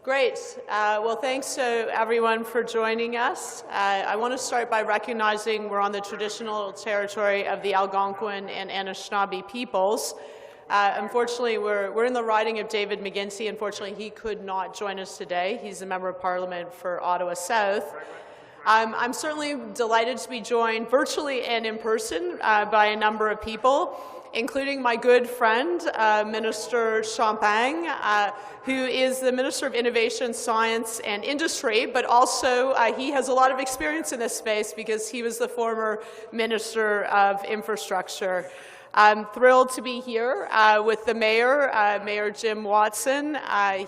Great. Well, thanks to everyone for joining us. I want to start by recognizing we're on the traditional territory of the Algonquin and Anishinaabe peoples. Unfortunately, we're in the riding of David McGuinty. Unfortunately, he could not join us today. He's a member of Parliament for Ottawa South. I'm certainly delighted to be joined virtually and in person by a number of people, including my good friend, Minister Champagne, who is the Minister of Innovation, Science and Industry, but also he has a lot of experience in this space because he was the former Minister of Infrastructure. I'm thrilled to be here with the Mayor, Mayor Jim Watson.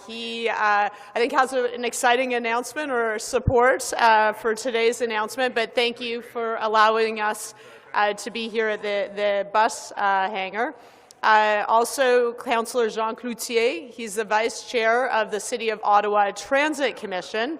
He, I think, has an exciting announcement or support for today's announcement, but thank you for allowing us to be here at the bus hangar. Also, Councillor Jean Cloutier, he's the Vice Chair of the City of Ottawa Transit Commission.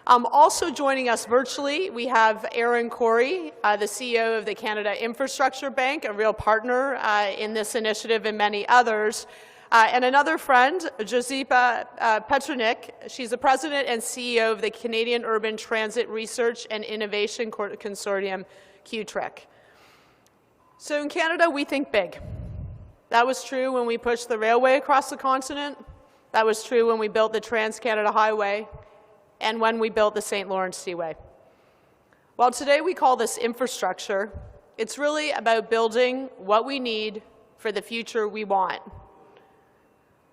Also joining us virtually, we have Aaron Corey, the CEO of the Canada Infrastructure Bank, a real partner in this initiative and many others. And another friend, Josipa Petronik. She's the President and CEO of the Canadian Urban Transit Research and Innovation Consortium, QTRIC. So in Canada, we think big. That was true when we pushed the railway across the continent. That was true when we built the Trans-Canada Highway and when we built the St. Lawrence Seaway. While today we call this infrastructure, it's really about building what we need for the future we want.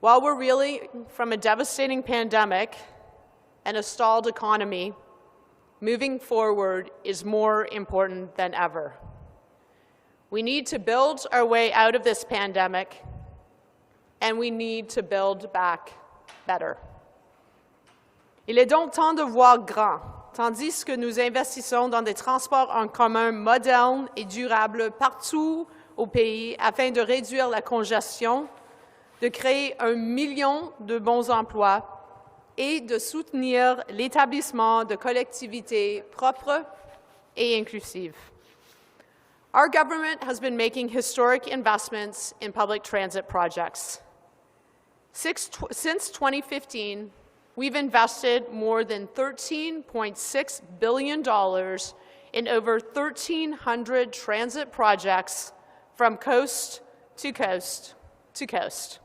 While we're reeling from a devastating pandemic and a stalled economy, moving forward is more important than ever. We need to build our way out of this pandemic, and we need to build back better. Il est donc temps de voir grand, tandis que nous investissons dans des transports en commun modernes et durables partout au pays afin de réduire la congestion, de créer 1 million de bons emplois et de soutenir l'établissement de collectivités propres et inclusives. Our government has been making historic investments in public transit projects. Since 2015, we've invested more than $13.6 billion in over 1,300 transit projects from coast to coast to coast.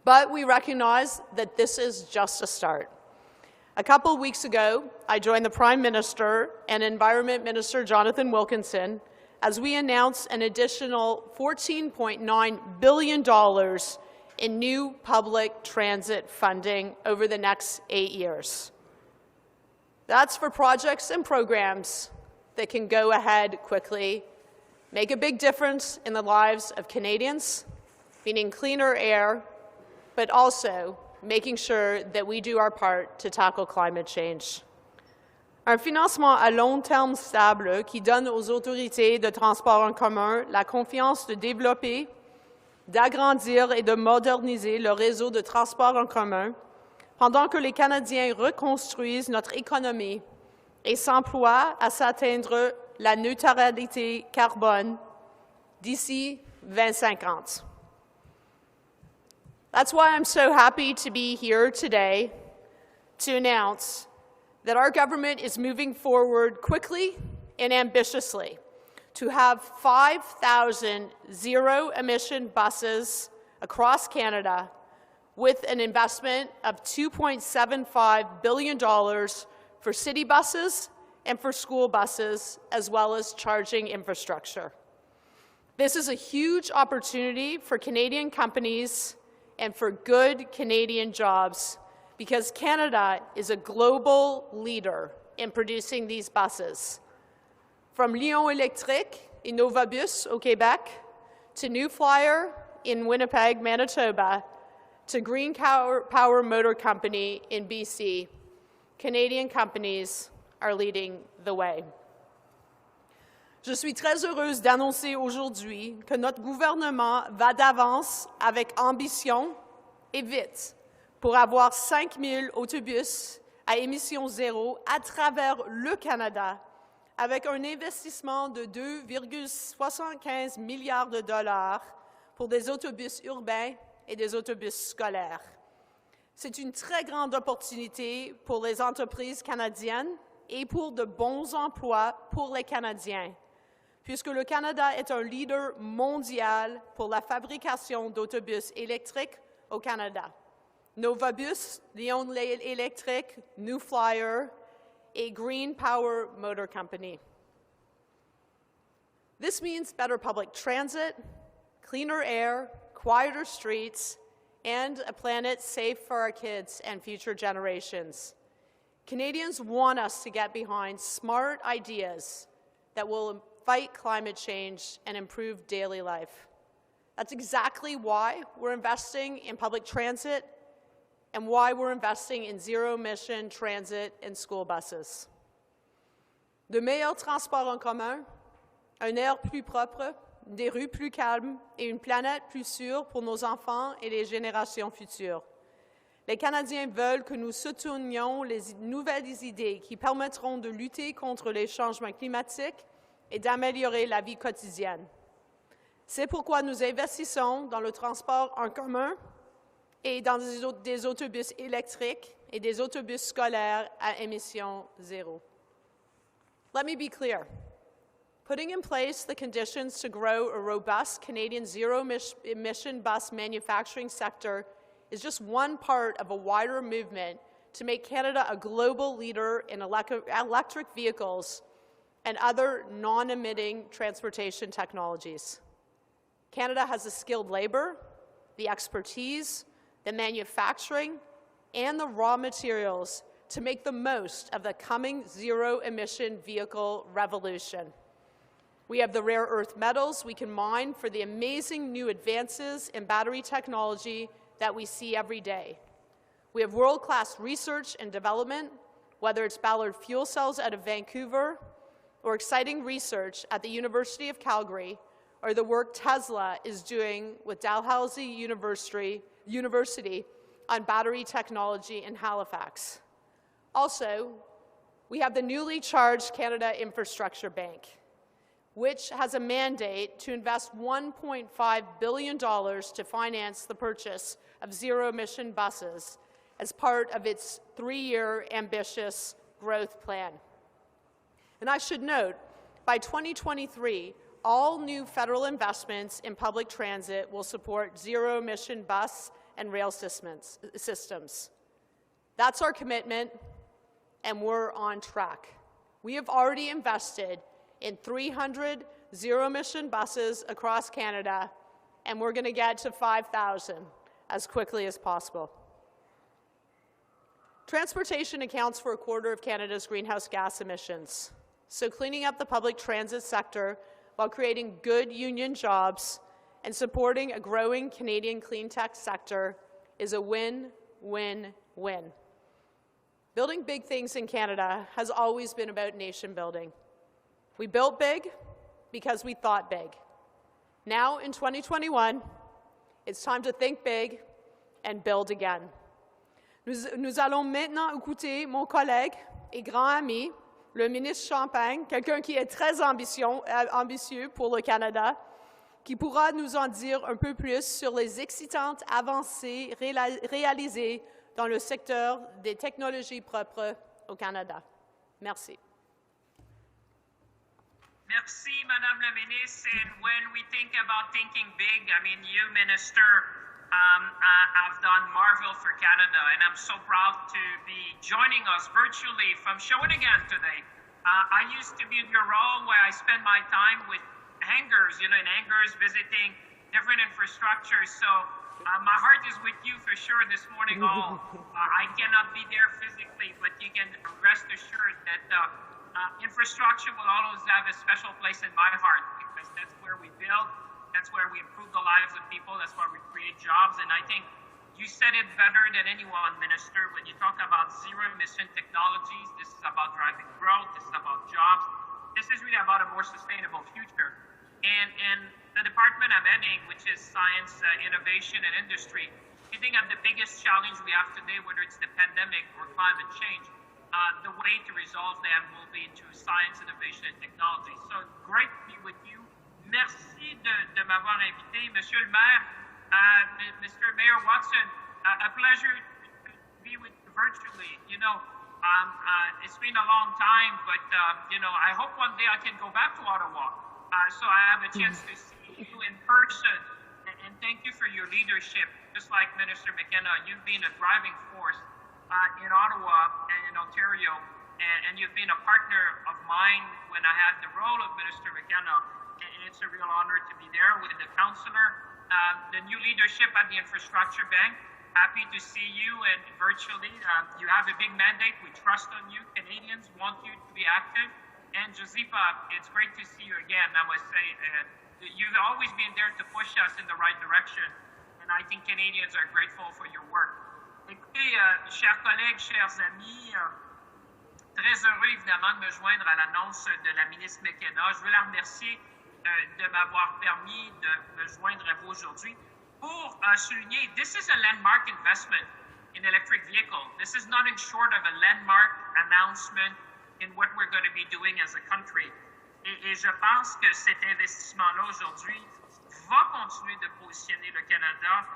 But we recognize that this is just a start. A couple of weeks ago, I joined the Prime Minister and Environment Minister Jonathan Wilkinson as we announced an additional $14.9 billion in new public transit funding over the next 8 years. That's for projects and programs that can go ahead quickly, make a big difference in the lives of Canadians, meaning cleaner air, but also making sure that we do our part to tackle climate change. Un financement à long terme stable qui donne aux autorités de transport en commun la confiance de développer, d'agrandir et de moderniser le réseau de transport en commun, pendant que les Canadiens reconstruisent notre économie et s'emploient à s'atteindre la neutralité carbone d'ici 2050. That's why I'm so happy to be here today to announce that our government is moving forward quickly and ambitiously to have 5,000 zero-emission buses across Canada with an investment of $2.75 billion for city buses and for school buses, as well as charging infrastructure. This is a huge opportunity for Canadian companies and for good Canadian jobs, because Canada is a global leader in producing these buses. From Lion Electric in Novabus au Québec, to New Flyer in Winnipeg, Manitoba, to Green Power Motor Company in BC, Canadian companies are leading the way. Je suis très heureuse d'annoncer aujourd'hui que notre gouvernement va d'avance avec ambition et vite pour avoir 5 000 autobus à émissions zéro à travers le Canada, avec un investissement de 2,75 milliards de dollars pour des autobus urbains et des autobus scolaires. C'est une très grande opportunité pour les entreprises canadiennes et pour de bons emplois pour les Canadiens, puisque le Canada est un leader mondial pour la fabrication d'autobus électriques au Canada. Novabus, Lyon Electric, New Flyer, et Green Power Motor Company. This means better public transit, cleaner air, quieter streets, and a planet safe for our kids and future generations. Canadians want us to get behind smart ideas that will fight climate change and improve daily life. That's exactly why we're investing in public transit and why we're investing in zero-emission transit and school buses. De meilleurs transports en commun, un air plus propre, des rues plus calmes et une planète plus sûre pour nos enfants et les générations futures. Les Canadiens veulent que nous soutenions les nouvelles idées qui permettront de lutter contre les changements climatiques et d'améliorer la vie quotidienne. C'est pourquoi nous investissons dans le transport en commun et dans des autobus électriques et des autobus scolaires à émissions zéro. Let me be clear. Putting in place the conditions to grow a robust Canadian zero-emission bus manufacturing sector is just one part of a wider movement to make Canada a global leader in electric vehicles and other non-emitting transportation technologies. Canada has the skilled labor, the expertise, the manufacturing, and the raw materials to make the most of the coming zero-emission vehicle revolution. We have the rare earth metals we can mine for the amazing new advances in battery technology that we see every day. We have world-class research and development, whether it's Ballard fuel cells out of Vancouver, or exciting research at the University of Calgary, or the work Tesla is doing with Dalhousie University on battery technology in Halifax. Also, we have the newly charged Canada Infrastructure Bank, which has a mandate to invest $1.5 billion to finance the purchase of zero-emission buses as part of its 3-year ambitious growth plan. And I should note, by 2023, all new federal investments in public transit will support zero-emission bus and rail systems. That's our commitment, and we're on track. We have already invested in 300 zero-emission buses across Canada, and we're going to get to 5,000 as quickly as possible. Transportation accounts for a quarter of Canada's greenhouse gas emissions, so cleaning up the public transit sector while creating good union jobs and supporting a growing Canadian clean tech sector is a win-win-win. Building big things in Canada has always been about nation building. We built big because we thought big. Now, in 2021, it's time to think big and build again. Nous allons maintenant écouter mon collègue et grand ami, le ministre Champagne, quelqu'un qui est très ambitieux pour le Canada, qui pourra nous en dire un peu plus sur les excitantes avancées réalisées dans le secteur des technologies propres au Canada. Merci. Merci, Madame la Ministre. And when we think about thinking big, I mean, you, Minister, have done marvel for Canada, and I'm so proud to be joining us virtually from Shawinigan today. I used to be in your role where I spend my time with hangars, in hangars visiting different infrastructures. So my heart is with you for sure this morning all. I cannot be there physically, but you can rest assured that infrastructure will always have a special place in my heart, because that's where we build, that's where we improve the lives of people, that's where we create jobs. And I think you said it better than anyone, Minister, when you talk about zero-emission technologies. This is about driving growth, this is about jobs, this is really about a more sustainable future. And the department I'm heading, which is Science, Innovation and Industry, I think of the biggest challenge we have today, whether it's the pandemic or climate change, the way to resolve them will be to science, innovation, and technology. So great to be with you. Merci de m'avoir invité. Monsieur le maire, Mr. Mayor Watson, a pleasure to it's been a long time, but I hope one day I can go back to Ottawa, so I have a chance to see you in person. And thank you for your leadership. Just like Minister McKenna, you've been a driving force in Ottawa and in Ontario, and you've been a partner of mine when I had the role of Minister McKenna, and it's a real honor to be there with the councillor, the new leadership at the Infrastructure Bank. Happy to see you and virtually. You have a big mandate. We trust on you. Canadians want you to be active. And Josepha, it's great to see you again. I must say, you've always been there to push us in the right direction. And I think Canadians are grateful for your work. Écoutez, chers collègues, chers amis, très heureux évidemment de me joindre à l'annonce de la ministre McKenna. Je veux la remercier de m'avoir permis de me joindre à vous aujourd'hui. Pour souligner, this is a landmark investment in electric vehicle. This is nothing short of a landmark announcement in what we're going to be doing as a country. Et je pense que cet investissement-là aujourd'hui va continuer de positionner le Canada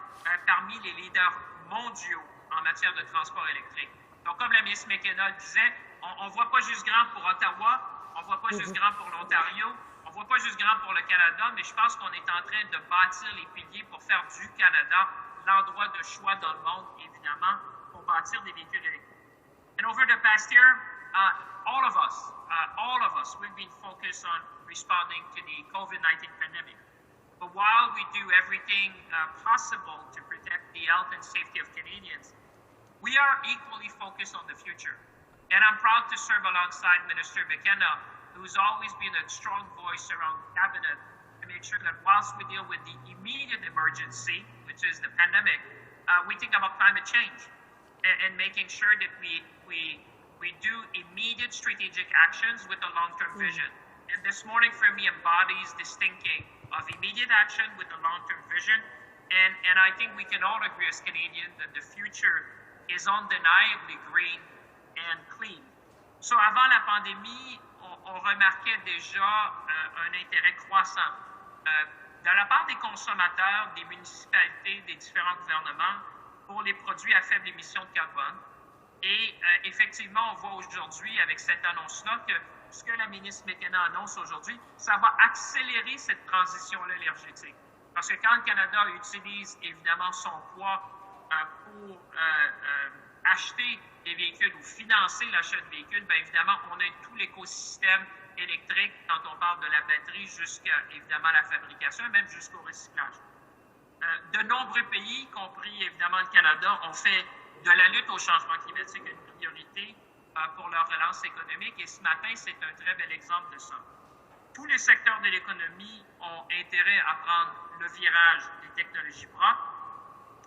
parmi les leaders mondiaux en matière de transport électrique. Donc, comme la ministre McKenna disait, on ne voit pas juste grand pour Ottawa, on ne voit pas juste grand pour l'Ontario, on ne voit pas juste grand pour le Canada, mais je pense qu'on est en train de bâtir les piliers pour faire du Canada l'endroit de choix dans le monde, évidemment, pour bâtir des véhicules électriques. And over the past year, all of us, we've been focused on responding to the COVID-19 pandemic. But while we do everything possible to protect the health and safety of Canadians, we are equally focused on the future. And I'm proud to serve alongside Minister McKenna, who's always been a strong voice around the cabinet to make sure that whilst we deal with the immediate emergency, which is the pandemic, we think about climate change and making sure that we do immediate strategic actions with a long-term vision. And this morning for me embodies this thinking of immediate action with a long-term vision. And I think we can all agree as Canadians that the future is undeniably green and clean. So avant la pandémie, on remarquait déjà un intérêt croissant de la part des consommateurs, des municipalités, des différents gouvernements pour les produits à faible émission de carbone. Et effectivement, on voit aujourd'hui avec cette annonce-là que ce que la ministre McKenna annonce aujourd'hui, ça va accélérer cette transition-là énergétique. Parce que quand le Canada utilise évidemment son poids pour acheter des véhicules ou financer l'achat de véhicules, bien évidemment, on a tout l'écosystème électrique quand on parle de la batterie jusqu'à évidemment la fabrication et même jusqu'au recyclage. De nombreux pays, y compris évidemment le Canada, ont fait de la lutte au changement climatique une priorité pour leur relance économique et ce matin, c'est un très bel exemple de ça. Tous les secteurs de l'économie ont intérêt à prendre le virage des technologies propres.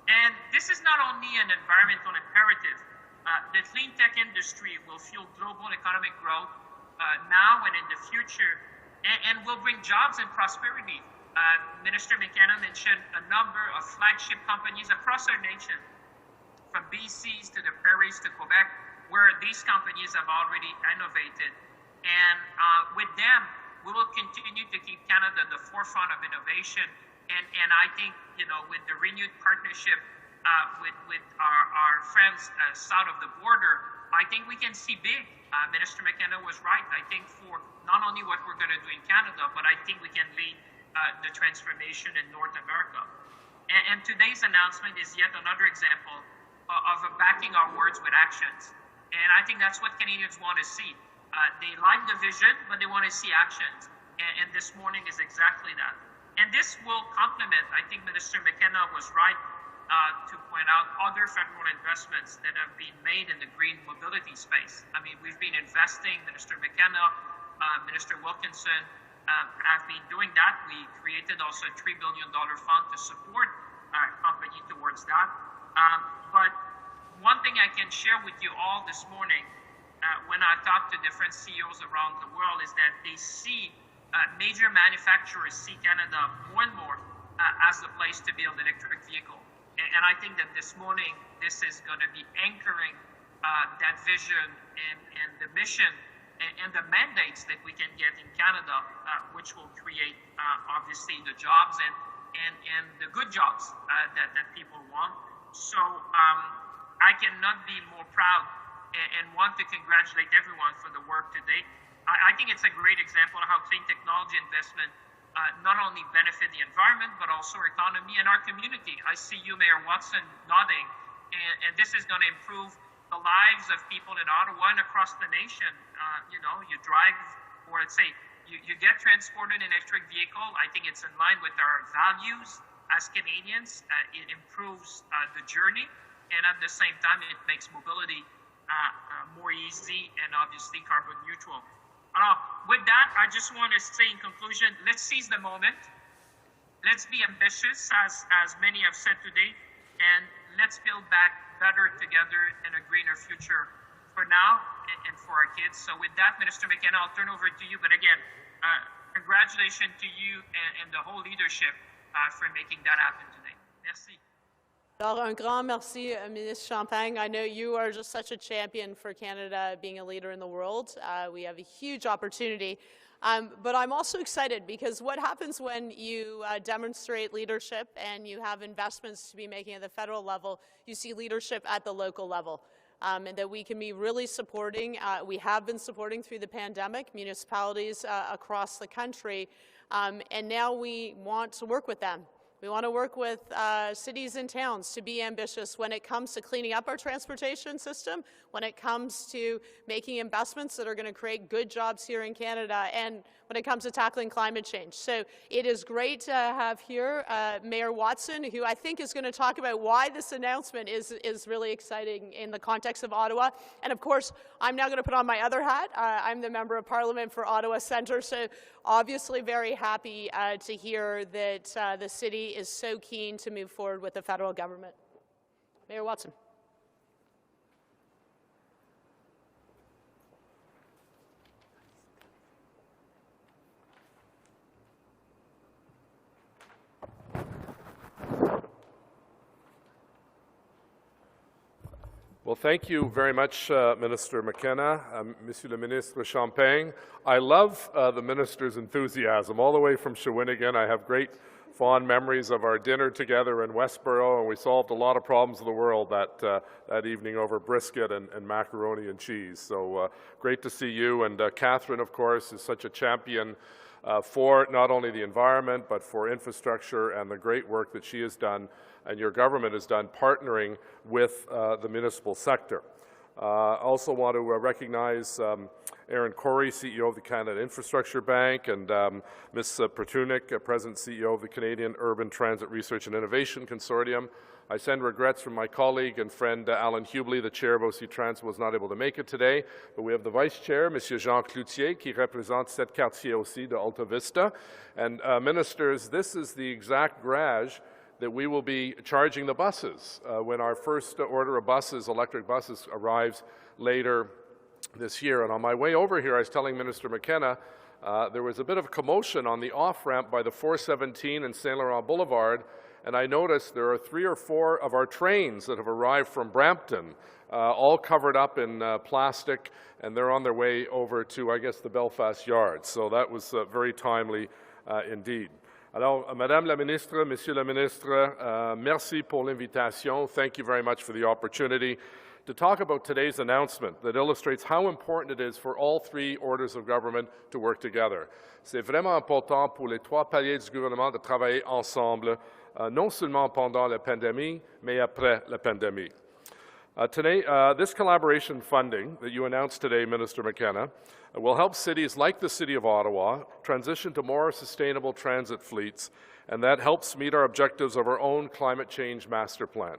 And this is not only an environmental imperative. The clean tech industry will fuel global economic growth now and in the future, and will bring jobs and prosperity. Minister McKenna mentioned a number of flagship companies across our nation, from BC's to the prairies to Quebec, where these companies have already innovated. And with them, we will continue to keep Canada at the forefront of innovation. And I think, with the renewed partnership with our friends south of the border, I think we can see big. Minister McKenna was right. I think for not only what we're going to do in Canada, but I think we can lead the transformation in North America. And today's announcement is yet another example of backing our words with actions. And I think that's what Canadians want to see. They like the vision, but they want to see actions. And this morning is exactly that. And this will complement, I think Minister McKenna was right to point out other federal investments that have been made in the green mobility space. I mean, we've been investing, Minister McKenna, Minister Wilkinson have been doing that. We created also a $3 billion fund to support our company towards that. But one thing I can share with you all this morning, when I talk to different CEOs around the world, is that they see major manufacturers see Canada more and more as the place to build electric vehicle. And I think that this morning, this is going to be anchoring that vision and the mission and the mandates that we can get in Canada, which will create, obviously, the jobs and the good jobs that people want. So I cannot be more proud and want to congratulate everyone for the work today. I think it's a great example of how clean technology investment not only benefit the environment, but also our economy and our community. I see you, Mayor Watson, nodding, and this is going to improve the lives of people in Ottawa and across the nation. You drive, or let's say, you get transported in an electric vehicle. I think it's in line with our values as Canadians. It improves the journey, and at the same time, it makes mobility more easy and obviously carbon neutral. With that, I just want to say in conclusion, let's seize the moment. Let's be ambitious, as many have said today, and let's build back better together and a greener future for now and for our kids. So with that, Minister McKenna, I'll turn over to you. But again, congratulations to you and the whole leadership for making that happen today. Merci. Alors, un grand merci, Ministre Champagne. I know you are just such a champion for Canada being a leader in the world. We have a huge opportunity. But I'm also excited because what happens when you demonstrate leadership and you have investments to be making at the federal level, you see leadership at the local level. And that we can be really supporting, we have been supporting through the pandemic, municipalities across the country, and now we want to work with them. We want to work with cities and towns to be ambitious when it comes to cleaning up our transportation system, when it comes to making investments that are going to create good jobs here in Canada, and when it comes to tackling climate change. So it is great to have here Mayor Watson, who I think is going to talk about why this announcement is really exciting in the context of Ottawa. And of course, I'm now going to put on my other hat. I'm the Member of Parliament for Ottawa Centre, so obviously very happy to hear that the city is so keen to move forward with the federal government. Mayor Watson. Well, thank you very much, Minister McKenna, Monsieur le Ministre Champagne. I love the Minister's enthusiasm. All the way from Shawinigan, I have great fond memories of our dinner together in Westboro, and we solved a lot of problems of the world that evening over brisket and macaroni and cheese. So great to see you. And Catherine, of course, is such a champion for not only the environment, but for infrastructure and the great work that she has done and your government has done partnering with the municipal sector. I also want to recognize Aaron Corey, CEO of the Canada Infrastructure Bank, and Ms. Pertunik, President and CEO of the Canadian Urban Transit Research and Innovation Consortium. I send regrets from my colleague and friend Alan Hubley, the chair of OC TRANSPO, was not able to make it today, but we have the vice chair, Monsieur Jean Cloutier, qui représente 7 quartiers aussi de Alta Vista. And ministers, this is the exact garage that we will be charging the buses when our first order of buses, electric buses, arrives later this year. And on my way over here, I was telling Minister McKenna, there was a bit of commotion on the off-ramp by the 417 and Saint Laurent Boulevard, and I noticed there are 3 or 4 of our trains that have arrived from Brampton, all covered up in plastic, and they're on their way over to, I guess, the Belfast Yard. So that was very timely indeed. Alors, Madame la Ministre, Monsieur le Ministre, merci pour l'invitation. Thank you very much for the opportunity to talk about today's announcement that illustrates how important it is for all 3 orders of government to work together. C'est vraiment important pour les 3 paliers du gouvernement de travailler ensemble, non seulement pendant la pandémie, mais après la pandémie. Today, this collaboration funding that you announced today, Minister McKenna, will help cities like the City of Ottawa transition to more sustainable transit fleets, and that helps meet our objectives of our own climate change master plan.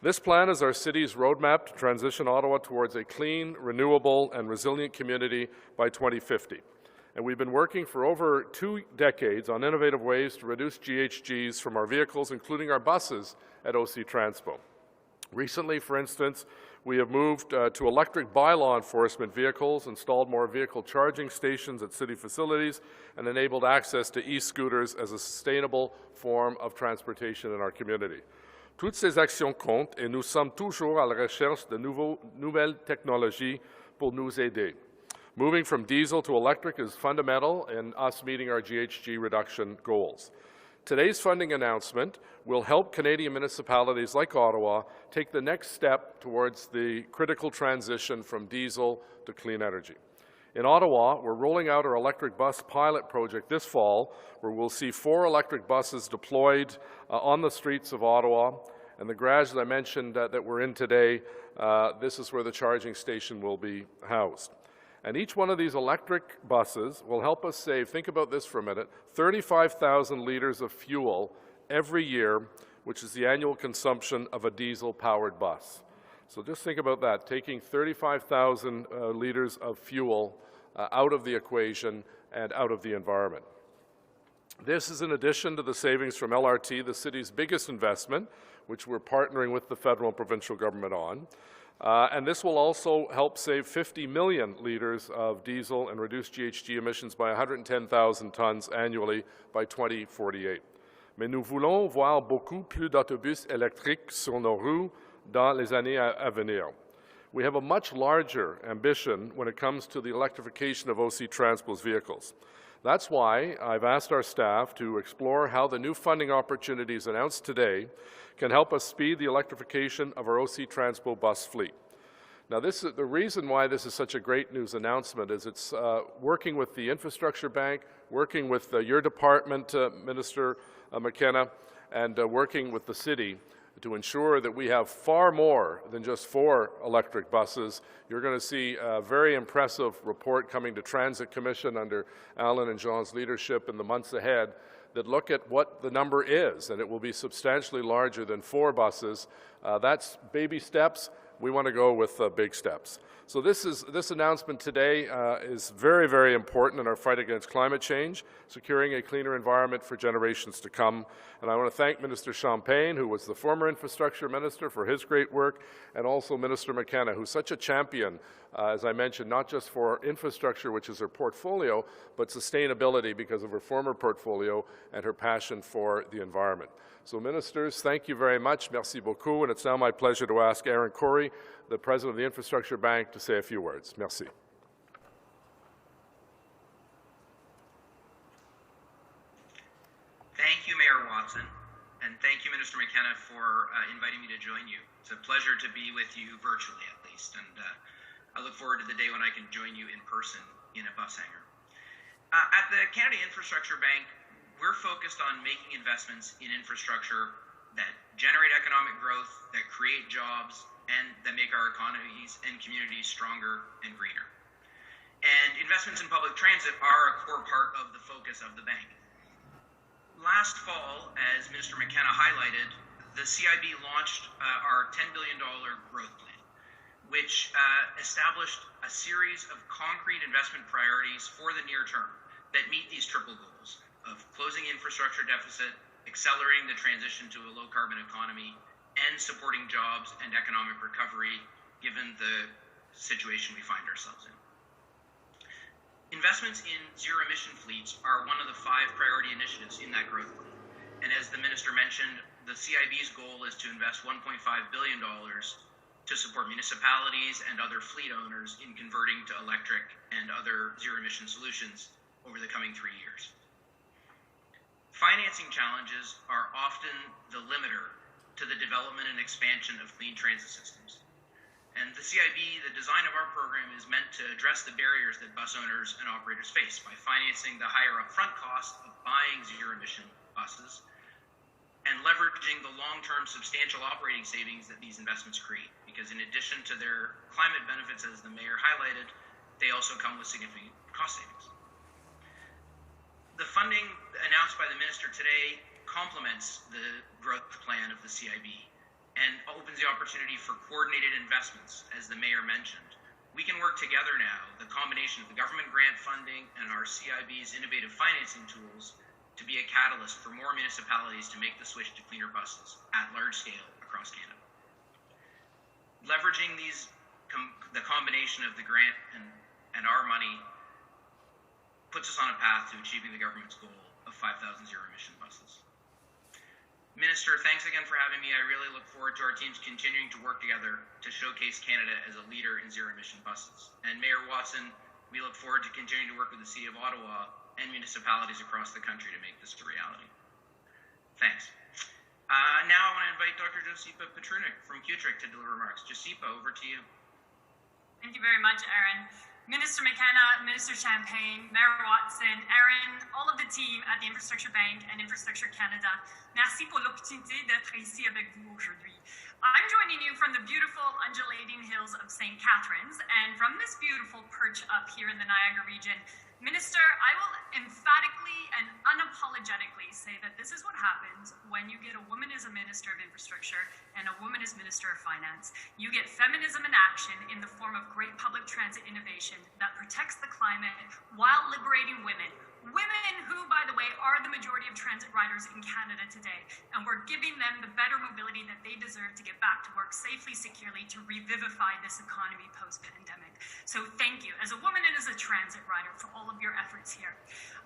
This plan is our city's roadmap to transition Ottawa towards a clean, renewable, and resilient community by 2050. And we've been working for over 2 decades on innovative ways to reduce GHGs from our vehicles, including our buses at OC TRANSPO. Recently, for instance, we have moved to electric by-law enforcement vehicles, installed more vehicle charging stations at city facilities, and enabled access to e-scooters as a sustainable form of transportation in our community. Toutes ces actions comptent et nous sommes toujours à la recherche de nouvelles technologies pour nous aider. Moving from diesel to electric is fundamental in us meeting our GHG reduction goals. Today's funding announcement will help Canadian municipalities like Ottawa take the next step towards the critical transition from diesel to clean energy. In Ottawa, we're rolling out our electric bus pilot project this fall, where we'll see 4 electric buses deployed on the streets of Ottawa. And the garage that I mentioned that we're in today, this is where the charging station will be housed. And each one of these electric buses will help us save, think about this for a minute, 35,000 litres of fuel every year, which is the annual consumption of a diesel-powered bus. So just think about that, taking 35,000 litres of fuel out of the equation and out of the environment. This is in addition to the savings from LRT, the city's biggest investment, which we're partnering with the federal and provincial government on. And this will also help save 50 million litres of diesel and reduce GHG emissions by 110,000 tonnes annually by 2048. Mais nous voulons voir beaucoup plus d'autobus électriques sur nos rues dans les années à venir. We have a much larger ambition when it comes to the electrification of OC TRANSPO's vehicles. That's why I've asked our staff to explore how the new funding opportunities announced today can help us speed the electrification of our OC TRANSPO bus fleet. Now, the reason why this is such a great news announcement is it's working with the Infrastructure Bank, working with your department, Minister McKenna, and working with the city to ensure that we have far more than just 4 electric buses. You're going to see a very impressive report coming to Transit Commission under Alan and Jean's leadership in the months ahead that look at what the number is, and it will be substantially larger than 4 buses. That's baby steps. We want to go with big steps. So this announcement today is very, very important in our fight against climate change, securing a cleaner environment for generations to come. And I want to thank Minister Champagne, who was the former infrastructure minister, for his great work, and also Minister McKenna, who's such a champion, as I mentioned, not just for infrastructure, which is her portfolio, but sustainability because of her former portfolio and her passion for the environment. So, Ministers, thank you very much. Merci beaucoup. And it's now my pleasure to ask Aaron Corey, the President of the Infrastructure Bank, to say a few words. Merci. Thank you, Mayor Watson, and thank you, Minister McKenna, for inviting me to join you. It's a pleasure to be with you virtually, at least, and I look forward to the day when I can join you in person in a bus hangar. At the Canada Infrastructure Bank, we're focused on making investments in infrastructure that generate economic growth, that create jobs, and that make our economies and communities stronger and greener. And investments in public transit are a core part of the focus of the bank. Last fall, as Minister McKenna highlighted, the CIB launched our $10 billion growth plan, which established a series of concrete investment priorities for the near term that meet these triple goals of closing infrastructure deficit, accelerating the transition to a low-carbon economy, and supporting jobs and economic recovery given the situation we find ourselves in. Investments in zero-emission fleets are one of the 5 priority initiatives in that growth plan. And as the Minister mentioned, the CIB's goal is to invest $1.5 billion to support municipalities and other fleet owners in converting to electric and other zero-emission solutions over the coming 3 years. Financing challenges are often the limiter to the development and expansion of clean transit systems. And the CIB, the design of our program is meant to address the barriers that bus owners and operators face by financing the higher upfront cost of buying zero-emission buses and leveraging the long-term substantial operating savings that these investments create. Because in addition to their climate benefits, as the Mayor highlighted, they also come with significant cost savings. The funding announced by the Minister today complements the growth plan of the CIB and opens the opportunity for coordinated investments, as the Mayor mentioned. We can work together now, the combination of the government grant funding and our CIB's innovative financing tools, to be a catalyst for more municipalities to make the switch to cleaner buses at large scale across Canada. Leveraging the combination of the grant and our money puts us on a path to achieving the government's goal of 5,000 zero-emission buses. Minister, thanks again for having me. I really look forward to our teams continuing to work together to showcase Canada as a leader in zero-emission buses. And Mayor Watson, we look forward to continuing to work with the City of Ottawa and municipalities across the country to make this a reality. Thanks. Now I want to invite Dr. Josipa Petrunik from Cutric to deliver remarks. Josipa, over to you. Thank you very much, Aaron. Minister McKenna, Minister Champagne, Mayor Watson, Aaron, all of the team at the Infrastructure Bank and Infrastructure Canada, merci pour l'opportunité d'être ici avec vous aujourd'hui. I'm joining you from the beautiful undulating hills of St. Catharines, and from this beautiful perch up here in the Niagara region, Minister, I will emphatically and unapologetically say that this is what happens when you get a woman as a Minister of Infrastructure and a woman as Minister of Finance. You get feminism in action in the form of great public transit innovation that protects the climate while liberating women. Women who, by the way, are the majority of transit riders in Canada today, and we're giving them the better mobility that they deserve to get back to work safely, securely, to revivify this economy post-pandemic. So thank you, as a woman and as a transit rider, for all of your efforts here.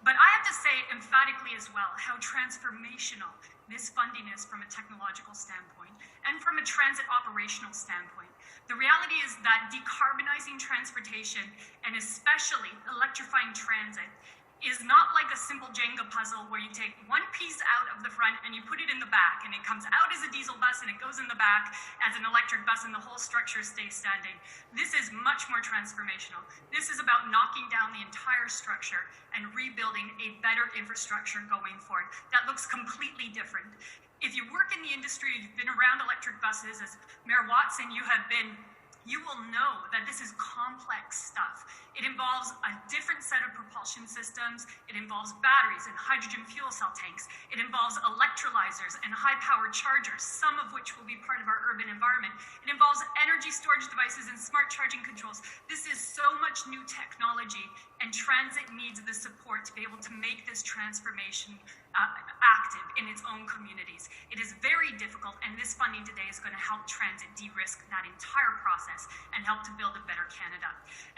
But I have to say emphatically as well how transformational this funding is from a technological standpoint and from a transit operational standpoint. The reality is that decarbonizing transportation, and especially electrifying transit, is not like a simple Jenga puzzle where you take one piece out of the front and you put it in the back, and it comes out as a diesel bus and it goes in the back as an electric bus and the whole structure stays standing. This is much more transformational. This is about knocking down the entire structure and rebuilding a better infrastructure going forward that looks completely different. If you work in the industry, you've been around electric buses, as Mayor Watson, you have been, you will know that this is complex stuff. It involves a different set of propulsion systems. It involves batteries and hydrogen fuel cell tanks. It involves electrolyzers and high-powered chargers, some of which will be part of our urban environment. It involves energy storage devices and smart charging controls. This is so much new technology, and transit needs the support to be able to make this transformation active in its own communities. It is very difficult, and this funding today is going to help transit de-risk that entire process and help to build a better Canada.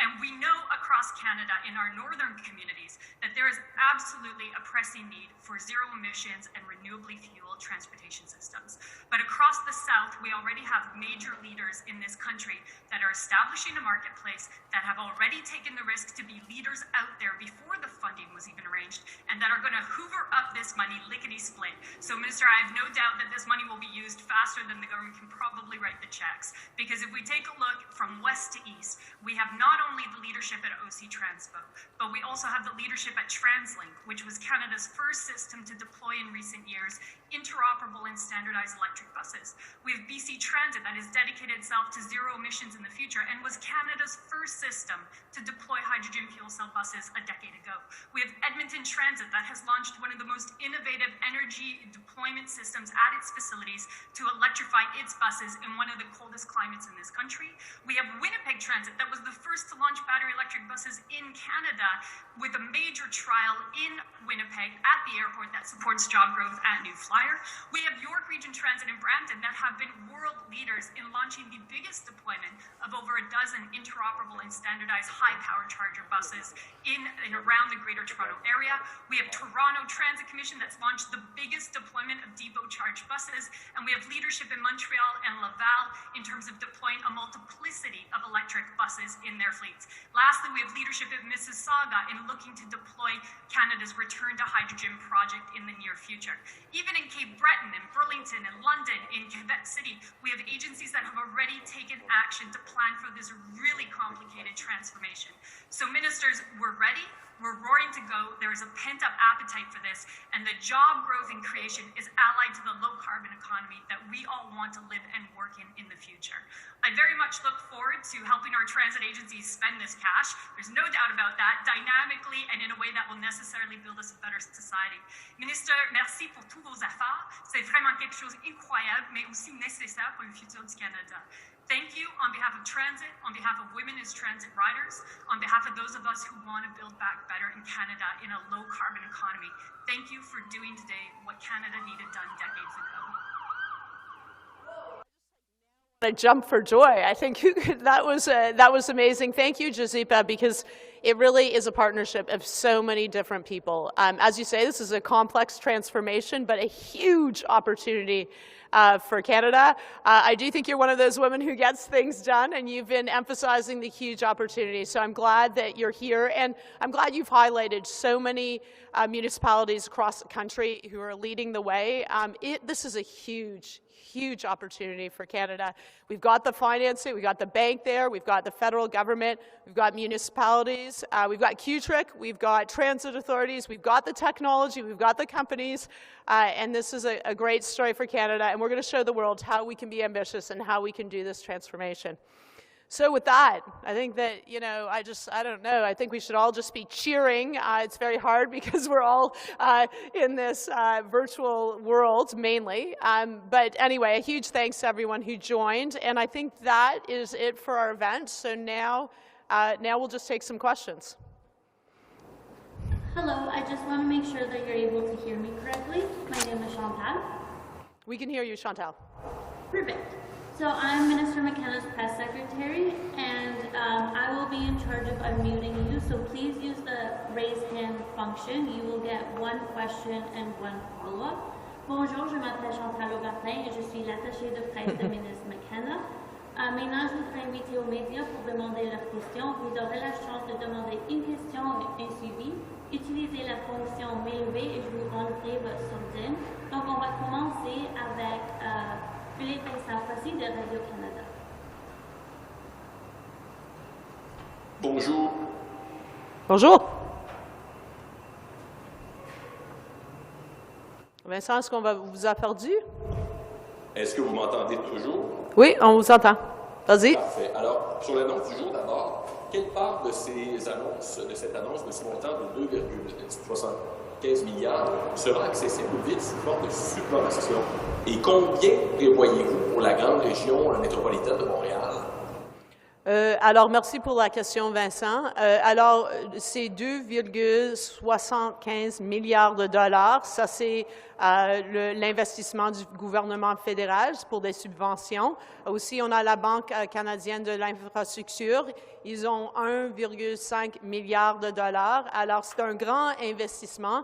And we know across Canada in our northern communities that there is absolutely a pressing need for zero emissions and renewably fueled transportation systems. But across the south, we already have major leaders in this country that are establishing a marketplace, that have already taken the risk to be leaders out there before the funding was even arranged, and that are going to hoover up this money lickety-split. So, Minister, I have no doubt that this money will be used faster than the government can probably write the checks. Because if we take a look from west to east, we have not only the leadership at OC TRANSPO, but we also have the leadership at TransLink, which was Canada's first system to deploy in recent years interoperable and standardized electric buses. We have BC Transit that has dedicated itself to zero emissions in the future and was Canada's first system to deploy hydrogen fuel cell buses a decade ago. We have Edmonton Transit that has launched one of the most innovative energy deployment systems at its facilities to electrify its buses in one of the coldest climates in this country. We have Winnipeg Transit that was the first to launch battery electric buses in Canada with a major trial in Winnipeg at the airport that supports job growth at New Flyer. We have York Region Transit in Brampton that have been world leaders in launching the biggest deployment of over a dozen interoperable and standardized high-power charger buses in and around the Greater Toronto area. We have Toronto Transit Commission that's launched the biggest deployment of depot charge buses, and we have leadership in Montreal and Laval in terms of deploying a multiplicity of electric buses in their fleets. Lastly, we have leadership in Mississauga in looking to deploy Canada's Return to Hydrogen project in the near future. Even in Cape Breton, in Burlington, in London, in Quebec City, we have agencies that have already taken action to plan for this really complicated transformation. So, ministers, we're ready. We're roaring to go. There is a pent-up appetite for this, and the job growth and creation is allied to the low-carbon economy that we all want to live and work in the future. I very much look forward to helping our transit agencies spend this cash. There's no doubt about that, dynamically and in a way that will necessarily build us a better society. Ministre, merci pour tous vos efforts. C'est vraiment quelque chose d'incroyable, mais aussi nécessaire pour le futur du Canada. Thank you on behalf of transit, on behalf of women as transit riders, on behalf of those of us who want to build back better in Canada in a low-carbon economy. Thank you for doing today what Canada needed done decades ago. I jump for joy. I think that was amazing. Thank you, Josipa, because it really is a partnership of so many different people. As you say, this is a complex transformation, but a huge opportunity for Canada. I do think you're one of those women who gets things done, and you've been emphasizing the huge opportunity. So I'm glad that you're here, and I'm glad you've highlighted so many municipalities across the country who are leading the way. This is a huge opportunity for Canada. We've got the financing, we've got the bank there, we've got the federal government, we've got municipalities, we've got QTRIC, we've got transit authorities, we've got the technology, we've got the companies, and this is a great story for Canada, and we're going to show the world how we can be ambitious and how we can do this transformation. So with that, I think that, I don't know, I think we should all just be cheering. It's very hard because we're all in this virtual world mainly. But anyway, a huge thanks to everyone who joined. And I think that is it for our event. So now we'll just take some questions. Hello, I just want to make sure that you're able to hear me correctly. My name is Chantal. We can hear you, Chantal. Perfect. So I'm Minister McKenna's press secretary, and I will be in charge of unmuting you. So please use the raise hand function. You will get one question and one follow-up. Bonjour, je m'appelle Chantal Aubertin et je suis l'attachée de presse de ministre McKenna. Maintenant, je voudrais inviter aux médias pour demander leurs questions. Vous aurez la chance de demander une question et un suivi. Utilisez la fonction main levée et je vous rendrai votre sourdine. Donc, on va commencer avec Philippe Vincent de Radio-Canada. Bonjour. Bonjour. Vincent, est-ce qu'on vous a perdu? Est-ce que vous m'entendez toujours? Oui, on vous entend. Vas-y. Parfait. Alors, sur l'annonce du jour d'abord, quelle part de cette annonce de ce montant de 2,75 milliards sera accessible aux villes sous forme de subvention? Et combien prévoyez-vous pour la grande région métropolitaine de Montréal? Alors, merci pour la question, Vincent. Alors, c'est 2,75 milliards de dollars. Ça, c'est l'investissement du gouvernement fédéral pour des subventions. Aussi, on a la Banque canadienne de l'infrastructure. Ils ont 1,5 milliard de dollars. Alors, c'est un grand investissement.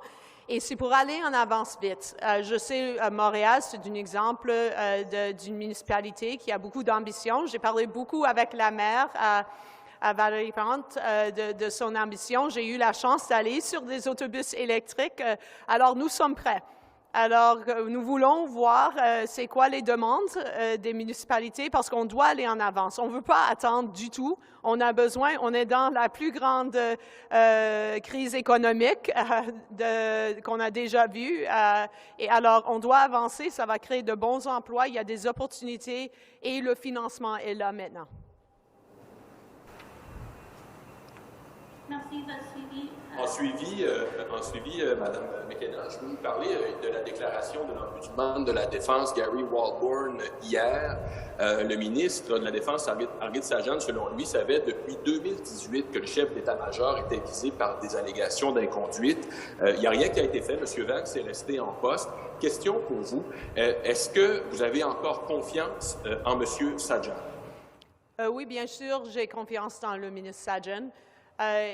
Et c'est pour aller en avance vite. Je sais, Montréal, c'est un exemple d'une municipalité qui a beaucoup d'ambition. J'ai parlé beaucoup avec la maire, Valérie Plante, de son ambition. J'ai eu la chance d'aller sur des autobus électriques. Alors, nous sommes prêts. Alors, nous voulons voir c'est quoi les demandes des municipalités parce qu'on doit aller en avance. On ne veut pas attendre du tout. On a besoin, on est dans la plus grande crise économique qu'on a déjà vue. Et alors, on doit avancer, ça va créer de bons emplois, il y a des opportunités et le financement est là maintenant. Merci, En suivi, Mme McKenna, je veux vous parler de la déclaration de l'ombudsman de la Défense, Gary Walbourne, hier. Le ministre de la Défense, Hargit Sajjan, selon lui, savait depuis 2018 que le chef d'état-major était visé par des allégations d'inconduite. Il n'y a rien qui a été fait. M. Vance est resté en poste. Question pour vous. Est-ce que vous avez encore confiance en M. Sajjan? Oui, bien sûr, j'ai confiance dans le ministre Sajjan.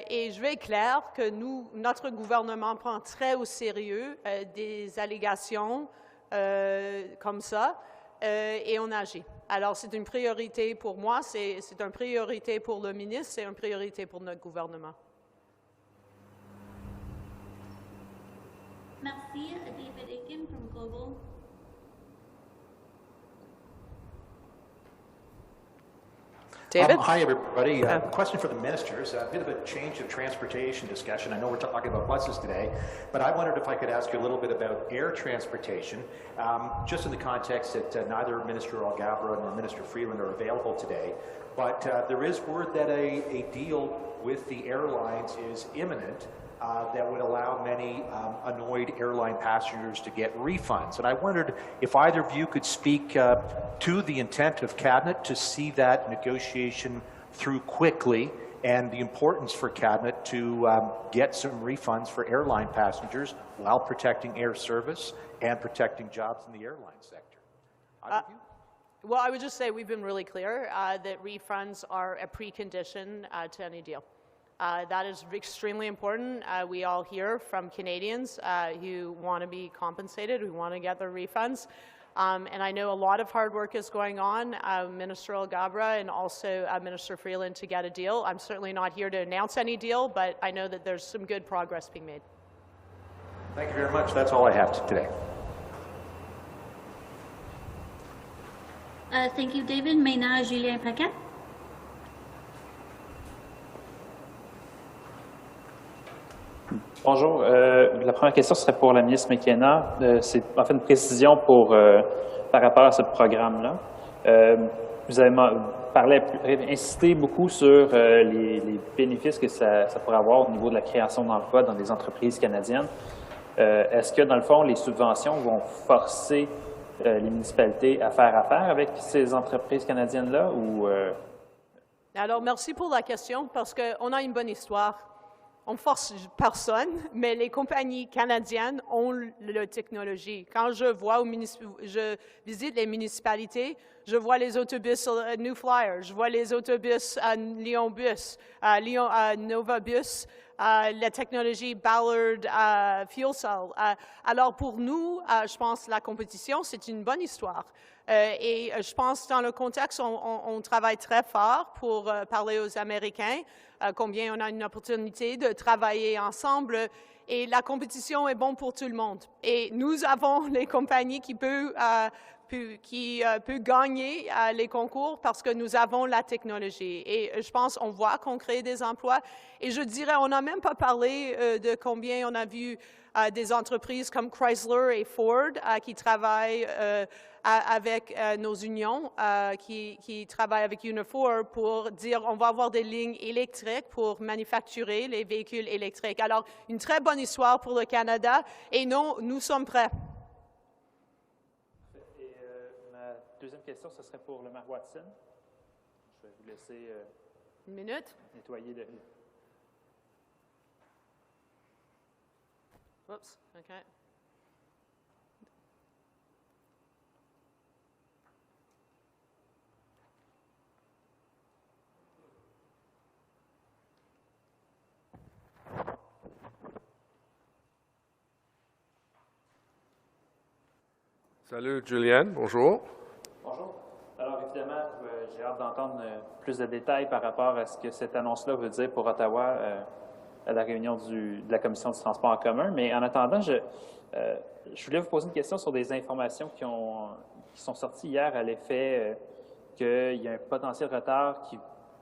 Et je vais être clair que notre gouvernement prend très au sérieux des allégations comme ça et on agit. Alors, c'est une priorité pour moi, c'est une priorité pour le ministre, c'est une priorité pour notre gouvernement. Merci, David Aiken from Global. David? Hi, everybody. Question for the ministers. A bit of a change of transportation discussion. I know we're talking about buses today, but I wondered if I could ask you a little bit about air transportation, just in the context that neither Minister Alghabra nor Minister Freeland are available today. But there is word that a deal with the airlines is imminent that would allow many annoyed airline passengers to get refunds. And I wondered if either of you could speak to the intent of Cabinet to see that negotiation through quickly and the importance for Cabinet to get some refunds for airline passengers while protecting air service and protecting jobs in the airline sector. Well, I would just say we've been really clear that refunds are a precondition to any deal. That is extremely important. We all hear from Canadians who want to be compensated, who want to get their refunds. And I know a lot of hard work is going on, Minister Alghabra and also Minister Freeland, to get a deal. I'm certainly not here to announce any deal, but I know that there's some good progress being made. Thank you very much. That's all I have today. Thank you, David. Maintenant, Julien Paquette. Bonjour. La première question serait pour la ministre McKenna. C'est en fait une précision par rapport à ce programme-là. Vous avez insisté beaucoup sur les bénéfices que ça pourrait avoir au niveau de la création d'emplois dans des entreprises canadiennes. Est-ce que, dans le fond, les subventions vont forcer les municipalités à faire affaire avec ces entreprises canadiennes-là? Alors, merci pour la question, parce qu'on a une bonne histoire. On force personne, mais les compagnies canadiennes ont la technologie. Quand je visite les municipalités, je vois les autobus New Flyer, je vois les autobus Lyon Bus, Nova Bus, la technologie Ballard Fuel Cell. Alors pour nous, je pense que la compétition, c'est une bonne histoire. Et je pense que dans le contexte, on travaille très fort pour parler aux Américains, combien on a une opportunité de travailler ensemble. Et la compétition est bonne pour tout le monde. Et nous avons les compagnies qui peuvent gagner les concours parce que nous avons la technologie. Et je pense qu'on voit qu'on crée des emplois. Et je dirais, on n'a même pas parlé de combien on a vu des entreprises comme Chrysler et Ford qui travaillent avec nos unions, qui travaillent avec Unifor pour dire on va avoir des lignes électriques pour manufacturer les véhicules électriques. Alors, une très bonne histoire pour le Canada et non, nous sommes prêts. Et ma deuxième question, ce serait pour le maire Watson. Je vais vous laisser une minute. Nettoyer le... Oups, OK. Salut, Julienne. Bonjour. Bonjour. Alors, évidemment, j'ai hâte d'entendre plus de détails par rapport à ce que cette annonce-là veut dire pour Ottawa à la réunion de la Commission du transport en commun. Mais en attendant, je voulais vous poser une question sur des informations qui sont sorties hier à l'effet qu'il y a un potentiel retard qui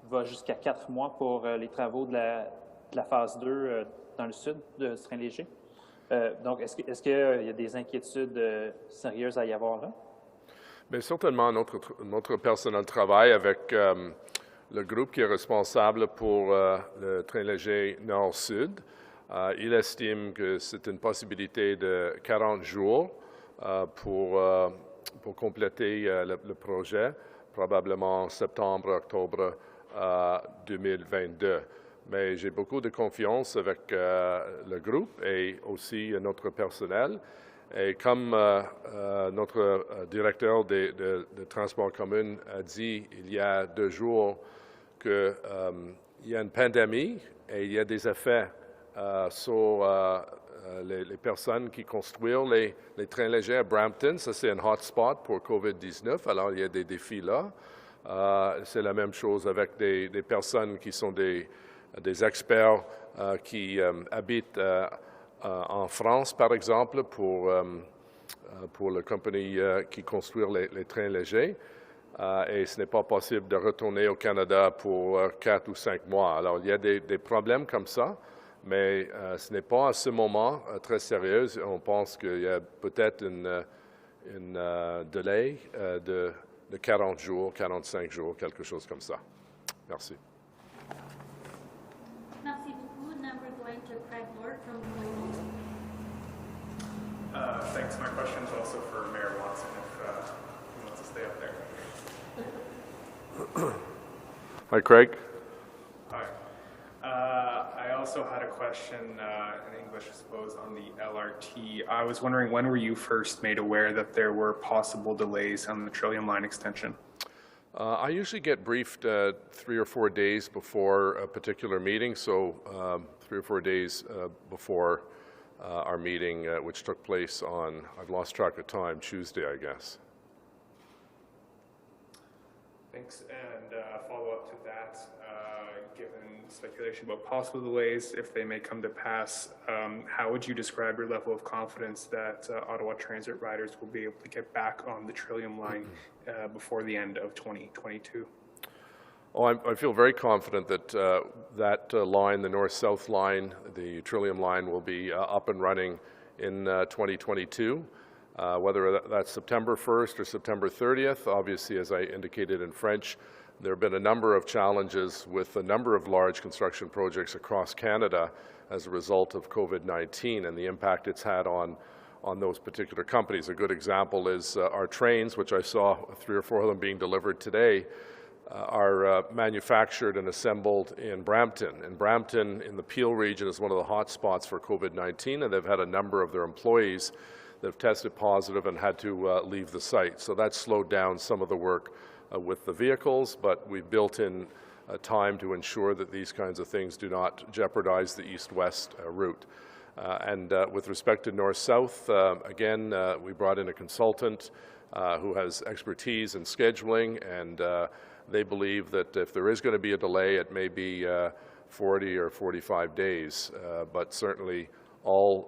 va jusqu'à 4 mois pour les travaux de la phase 2 dans le sud du train léger. Donc, est-ce qu'il y a des inquiétudes sérieuses à y avoir là? Bien, certainement, notre personnel travaille avec le groupe qui est responsable pour le train léger nord-sud. Il estime que c'est une possibilité de 40 jours pour compléter le projet, probablement septembre, octobre 2022. Mais j'ai beaucoup de confiance avec le groupe et aussi notre personnel. Et comme notre directeur de transport commun a dit il y a 2 jours qu'il y a une pandémie et il y a des effets sur les personnes qui construisent les trains légers à Brampton. Ça, c'est un hotspot pour COVID-19. Alors, il y a des défis là. C'est la même chose avec des personnes qui sont des experts qui habitent en France, par exemple, pour la compagnie qui construit les trains légers. Et ce n'est pas possible de retourner au Canada pour 4 ou 5 mois. Alors, il y a des problèmes comme ça, mais ce n'est pas à ce moment très sérieux. On pense qu'il y a peut-être une délai de 40 jours, 45 jours, quelque chose comme ça. Merci. Merci beaucoup. Now we're going to Craig Lord from Thanks. My question is also for Mayor Watson, if he wants to stay up there. Hi, Craig. Hi. I also had a question in English, I suppose, on the LRT. I was wondering, when were you first made aware that there were possible delays on the Trillium Line extension? I usually get briefed 3 or 4 days before a particular meeting, so 3 or 4 days before our meeting, which took place on, I've lost track of time, Tuesday, I guess. Thanks. And follow up to that, given speculation about possible delays, if they may come to pass, how would you describe your level of confidence that Ottawa Transit riders will be able to get back on the Trillium line before the end of 2022? Oh, I feel very confident that that line, the north-south line, the Trillium line, will be up and running in 2022. Whether that's September 1st or September 30th, obviously, as I indicated in French, there have been a number of challenges with a number of large construction projects across Canada as a result of COVID-19 and the impact it's had on those particular companies. A good example is our trains, which I saw 3 or 4 of them being delivered today, are manufactured and assembled in Brampton. And Brampton, in the Peel region, is one of the hot spots for COVID-19, and they've had a number of their employees that have tested positive and had to leave the site. So that slowed down some of the work with the vehicles, but we've built in time to ensure that these kinds of things do not jeopardize the east-west route. And with respect to north-south, again, we brought in a consultant who has expertise in scheduling, and they believe that if there is going to be a delay, it may be 40 or 45 days, but certainly all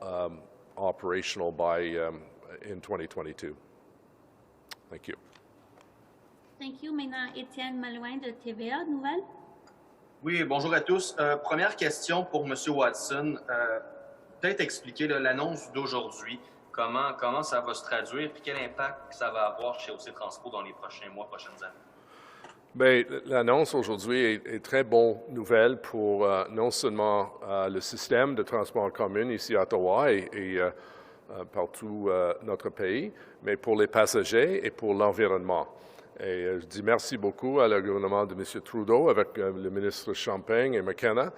operational by in 2022. Thank you. Thank you. Maintenant, Étienne Malouin de TVA Nouvelles. Oui, bonjour à tous. Première question pour M. Watson. Peut-être expliquer l'annonce d'aujourd'hui, comment ça va se traduire et quel impact ça va avoir chez OC Transpo dans les prochains mois, prochaines années? Bien, l'annonce aujourd'hui est très bonne nouvelle pour non seulement le système de transport en commun ici à Ottawa et partout notre pays, mais pour les passagers et pour l'environnement. Et je dis merci beaucoup à le gouvernement de M. Trudeau avec le ministre Champagne et McKenna,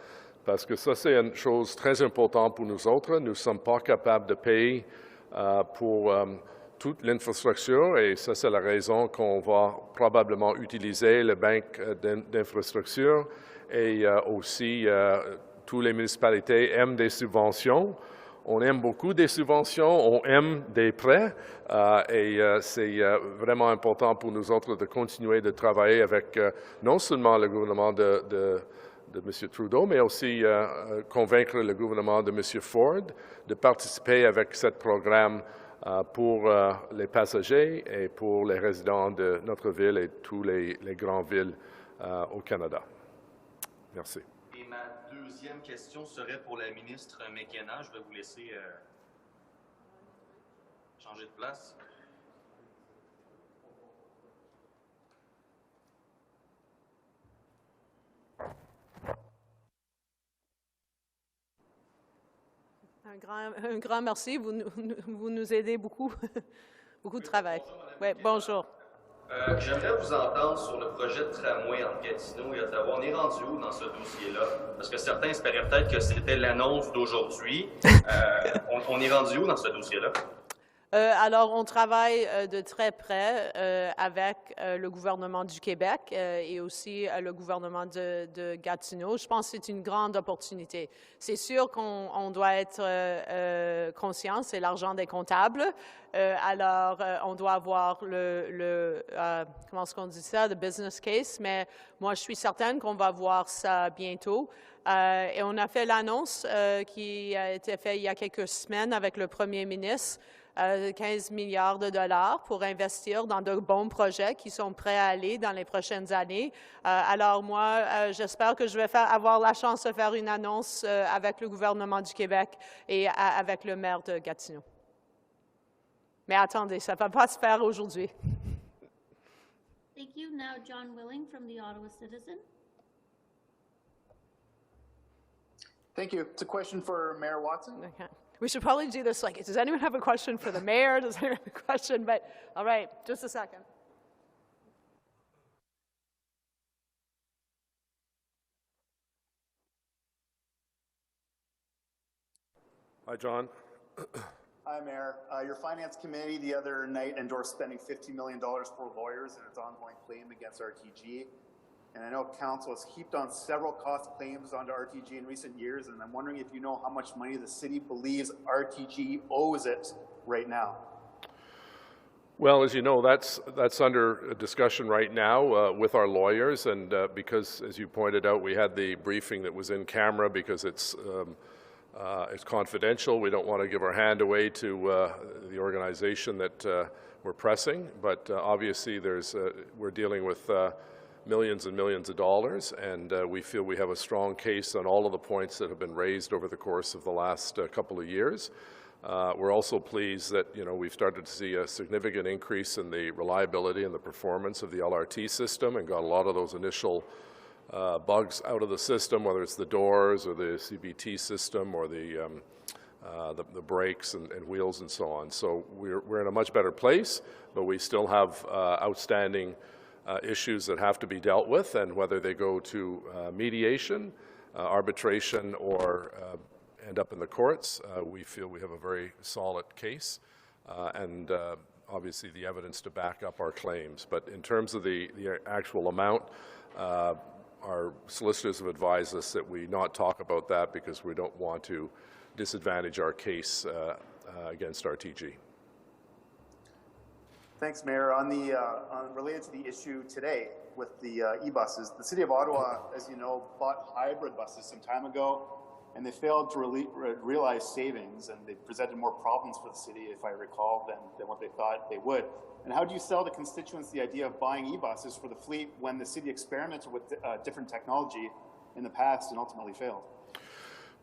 parce que ça, c'est une chose très importante pour nous autres. Nous ne sommes pas capables de payer pour toute l'infrastructure, et ça, c'est la raison qu'on va probablement utiliser le banque d'infrastructure, et aussi toutes les municipalités aiment des subventions. On aime beaucoup des subventions, on aime des prêts, et c'est vraiment important pour nous autres de continuer de travailler avec non seulement le gouvernement de M. Trudeau, mais aussi convaincre le gouvernement de M. Ford de participer avec ce programme pour les passagers et pour les résidents de notre ville et toutes les grandes villes au Canada. Merci. Et ma deuxième question serait pour la ministre McKenna. Je vais vous laisser changer de place. Un grand merci. Vous nous aidez beaucoup. Beaucoup de travail. Oui, bonjour. J'aimerais vous entendre sur le projet de tramway entre Gatineau et Ottawa. On est rendu où dans ce dossier-là? Parce que certains espéraient peut-être que c'était l'annonce d'aujourd'hui. On est rendu où dans ce dossier-là? Alors, on travaille de très près avec le gouvernement du Québec et aussi le gouvernement de Gatineau. Je pense que c'est une grande opportunité. C'est sûr qu'on doit être conscient, c'est l'argent des comptables. Alors, on doit avoir comment est-ce qu'on dit ça, le business case, mais moi, je suis certaine qu'on va voir ça bientôt. Et on a fait l'annonce qui a été faite il y a quelques semaines avec le premier ministre. 15 milliards de dollars pour investir dans de bons projets qui sont prêts à aller dans les prochaines années. Alors moi, j'espère que je vais avoir la chance de faire une annonce avec le gouvernement du Québec et avec le maire de Gatineau. Mais attendez, ça ne va pas se faire aujourd'hui. Thank you. Now, John Willing from the Ottawa Citizen. Thank you. It's a question for Mayor Watson. Okay. We should probably do this like, does anyone have a question for the mayor? Does anyone have a question? But, all right, just a second. Hi, John. Hi, Mayor. Your Finance Committee the other night endorsed spending $50 million for lawyers in its ongoing claim against RTG. And I know Council has heaped on several cost claims onto RTG in recent years, and I'm wondering if you know how much money the city believes RTG owes it right now. Well, as you know, that's under discussion right now with our lawyers, and because, as you pointed out, we had the briefing that was in camera because it's confidential. We don't want to give our hand away to the organization that we're pressing, but obviously we're dealing with millions and millions of dollars, and we feel we have a strong case on all of the points that have been raised over the course of the last couple of years. We're also pleased that we've started to see a significant increase in the reliability and the performance of the LRT system, and got a lot of those initial bugs out of the system, whether it's the doors or the CBT system or the brakes and wheels and so on. So we're in a much better place, but we still have outstanding issues that have to be dealt with, and whether they go to mediation, arbitration, or end up in the courts, we feel we have a very solid case and obviously the evidence to back up our claims. But in terms of the actual amount, our solicitors have advised us that we not talk about that because we don't want to disadvantage our case against RTG. Thanks, Mayor. Related to the issue today with the e-buses, the City of Ottawa, as you know, bought hybrid buses some time ago, and they failed to realize savings, and they presented more problems for the city, if I recall, than what they thought they would. And how do you sell the constituents the idea of buying e-buses for the fleet when the city experimented with different technology in the past and ultimately failed?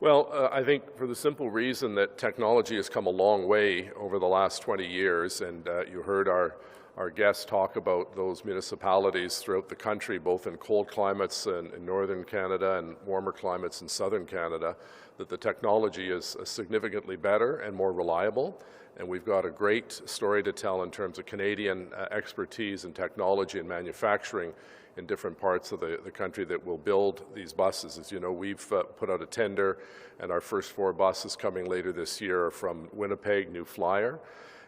Well, I think for the simple reason that technology has come a long way over the last 20 years, and you heard our guests talk about those municipalities throughout the country, both in cold climates in northern Canada and warmer climates in southern Canada, that the technology is significantly better and more reliable. And we've got a great story to tell in terms of Canadian expertise in technology and manufacturing in different parts of the country that will build these buses. As you know, we've put out a tender, and our first 4 buses coming later this year are from Winnipeg, New Flyer.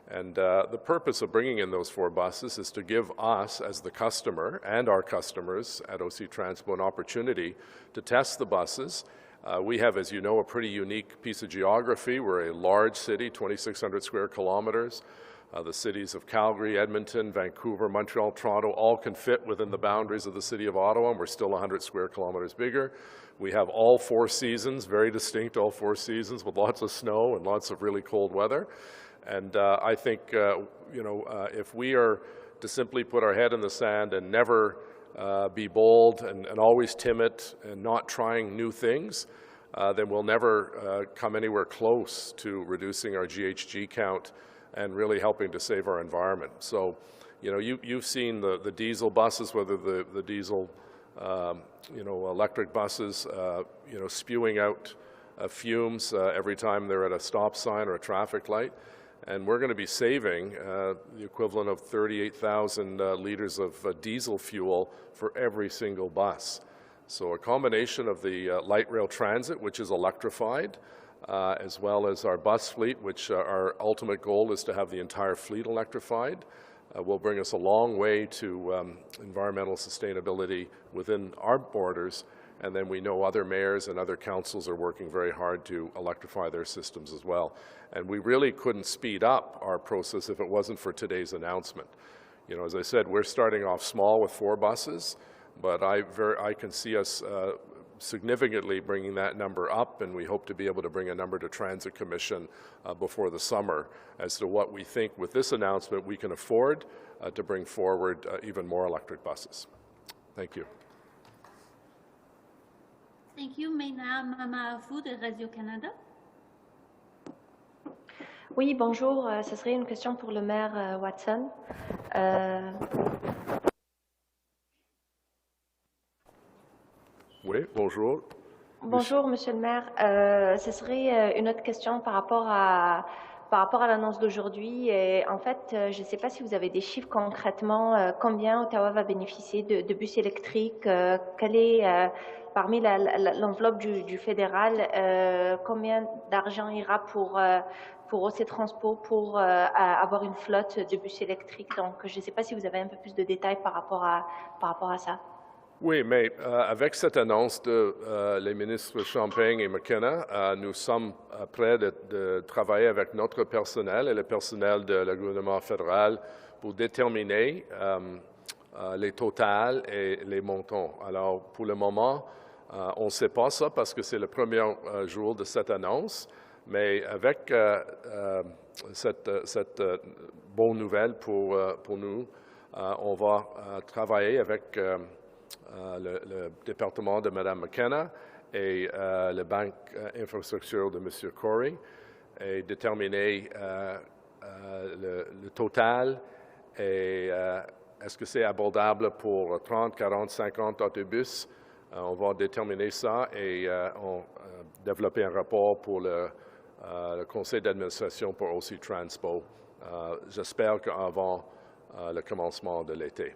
And the purpose of bringing in those 4 buses is to give us, as the customer, and our customers at OC Transpo, an opportunity to test the buses. We have, as you know, a pretty unique piece of geography. We're a large city, 2,600 square kilometers. The cities of Calgary, Edmonton, Vancouver, Montreal, Toronto all can fit within the boundaries of the City of Ottawa, and we're still 100 square kilometers bigger. We have all 4 seasons, very distinct all 4 seasons, with lots of snow and lots of really cold weather. And I think, if we are to simply put our head in the sand and never be bold and always timid and not trying new things, then we'll never come anywhere close to reducing our GHG count and really helping to save our environment. So, you've seen the diesel buses, whether the diesel, electric buses, spewing out fumes every time they're at a stop sign or a traffic light. And we're going to be saving the equivalent of 38,000 liters of diesel fuel for every single bus. So a combination of the light rail transit, which is electrified, as well as our bus fleet, which our ultimate goal is to have the entire fleet electrified, will bring us a long way to environmental sustainability within our borders. And then we know other mayors and other councils are working very hard to electrify their systems as well. And we really couldn't speed up our process if it wasn't for today's announcement. As I said, we're starting off small with 4 buses, but I can see us significantly bringing that number up, and we hope to be able to bring a number to Transit Commission before the summer as to what we think with this announcement we can afford to bring forward even more electric buses. Thank you. Thank you. Maintenant, Mama Fou de Radio-Canada. Oui, bonjour. Ce serait une question pour le maire Watson. Oui, bonjour. Bonjour, Monsieur le maire. Ce serait une autre question par rapport à l'annonce d'aujourd'hui. En fait, je ne sais pas si vous avez des chiffres concrètement, combien Ottawa va bénéficier de bus électriques, quel est, parmi l'enveloppe du fédéral, combien d'argent ira pour OC Transpo pour avoir une flotte de bus électriques. Donc, je ne sais pas si vous avez un peu plus de détails par rapport à ça. Oui, mais avec cette annonce de les ministres Champagne et McKenna, nous sommes prêts de travailler avec notre personnel et le personnel de le gouvernement fédéral pour déterminer les totals et les montants. Alors, pour le moment, on ne sait pas ça parce que c'est le premier jour de cette annonce, mais avec cette bonne nouvelle pour nous, on va travailler avec le département de Mme McKenna et le banque infrastructure de M. Corey et déterminer le total et est-ce que c'est abordable pour 30, 40, 50 autobus. On va déterminer ça et développer un rapport pour le conseil d'administration pour OC TRANSPO. J'espère qu'avant le commencement de l'été.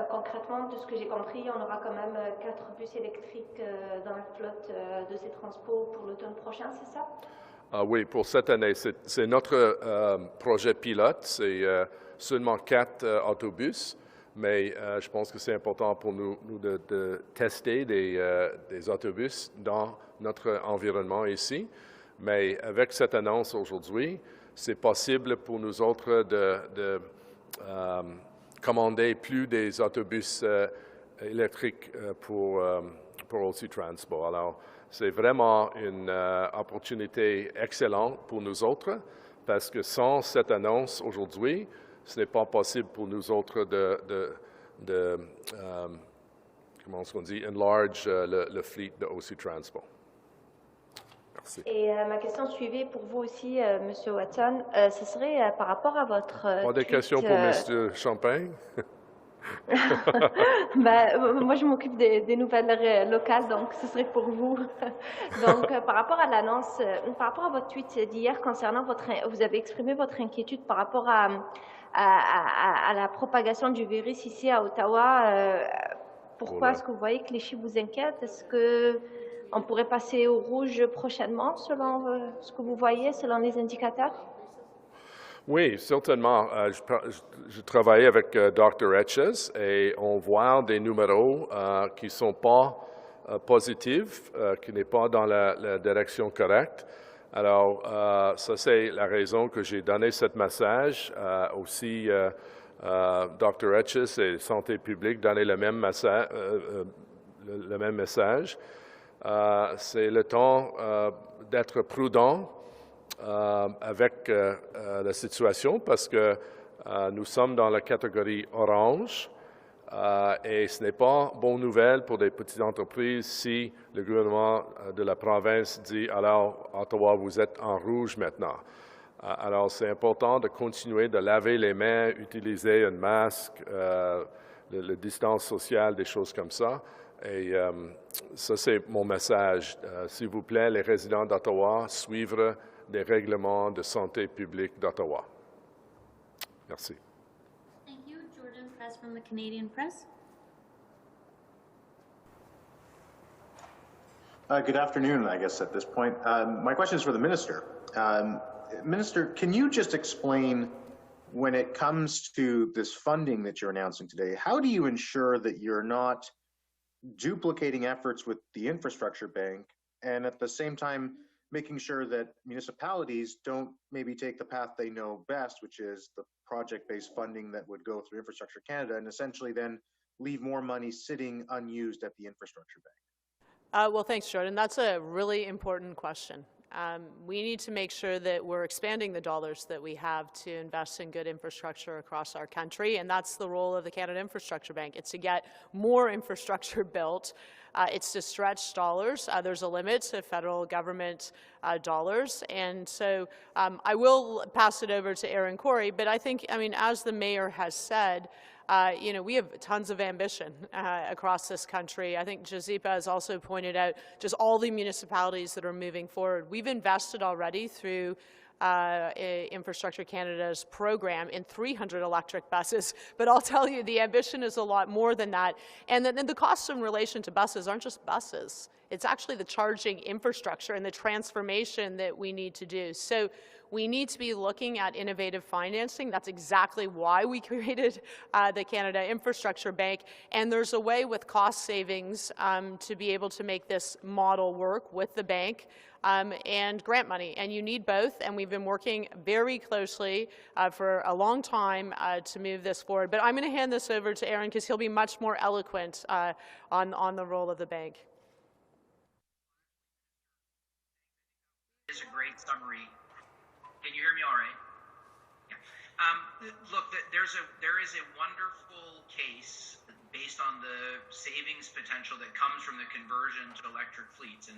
Concrètement, de ce que j'ai compris, on aura quand même 4 bus électriques dans la flotte de ces transports pour l'automne prochain, c'est ça? Oui, pour cette année. C'est notre projet pilote. C'est seulement 4 autobus, mais je pense que c'est important pour nous de tester des autobus dans notre environnement ici. Mais avec cette annonce aujourd'hui, c'est possible pour nous autres de commander plus des autobus électriques pour OC TRANSPO. Alors, c'est vraiment une opportunité excellente pour nous autres parce que sans cette annonce aujourd'hui, ce n'est pas possible pour nous autres comment est-ce qu'on dit, enlarge le fleet de OC TRANSPO. Merci. Et ma question suivie pour vous aussi, M. Watson, ce serait par rapport à votre Pas de questions pour M. Champagne? Moi, je m'occupe des nouvelles locales, donc ce serait pour vous. Donc, par rapport à l'annonce, par rapport à votre tweet d'hier concernant vous avez exprimé votre inquiétude par rapport à la propagation du virus ici à Ottawa. Pourquoi est-ce que vous voyez que les chiffres vous inquiètent? Est-ce qu'on pourrait passer au rouge prochainement, selon ce que vous voyez, selon les indicateurs? Oui, certainement. Je travaille avec Dr. Etches et on voit des numéros qui ne sont pas positifs, qui n'est pas dans la direction correcte. Alors, ça, c'est la raison que j'ai donné ce message. Aussi, Dr. Etches et Santé publique donnaient le même message. C'est le temps d'être prudent avec la situation parce que nous sommes dans la catégorie orange et ce n'est pas bonne nouvelle pour des petites entreprises si le gouvernement de la province dit « Alors, Ottawa, vous êtes en rouge maintenant ». Alors, c'est important de continuer de laver les mains, utiliser un masque, la distance sociale, des choses comme ça. Et ça, c'est mon message. S'il vous plaît, les résidents d'Ottawa, suivre des règlements de santé publique d'Ottawa. Merci. Thank you. Jordan Press from the Canadian Press. Good afternoon, I guess, at this point. My question is for the Minister. Minister, can you just explain, when it comes to this funding that you're announcing today, how do you ensure that you're not duplicating efforts with the Infrastructure Bank and at the same time making sure that municipalities don't maybe take the path they know best, which is the project-based funding that would go through Infrastructure Canada, and essentially then leave more money sitting unused at the Infrastructure Bank? Well, thanks, Jordan. That's a really important question. We need to make sure that we're expanding the dollars that we have to invest in good infrastructure across our country, and that's the role of the Canada Infrastructure Bank. It's to get more infrastructure built. It's to stretch dollars. There's a limit to federal government dollars, and so I will pass it over to Aaron Corey, but I think, as the mayor has said, we have tons of ambition across this country. I think Jazipa has also pointed out just all the municipalities that are moving forward. We've invested already through Infrastructure Canada's program in 300 electric buses, but I'll tell you the ambition is a lot more than that. And the costs in relation to buses aren't just buses. It's actually the charging infrastructure and the transformation that we need to do. So we need to be looking at innovative financing. That's exactly why we created the Canada Infrastructure Bank. And there's a way with cost savings to be able to make this model work with the bank and grant money. And you need both. And we've been working very closely for a long time to move this forward. But I'm going to hand this over to Aaron because he'll be much more eloquent on the role of the bank. It's a great summary. Can you hear me all right? Yeah. Look, there is a wonderful case based on the savings potential that comes from the conversion to electric fleets. And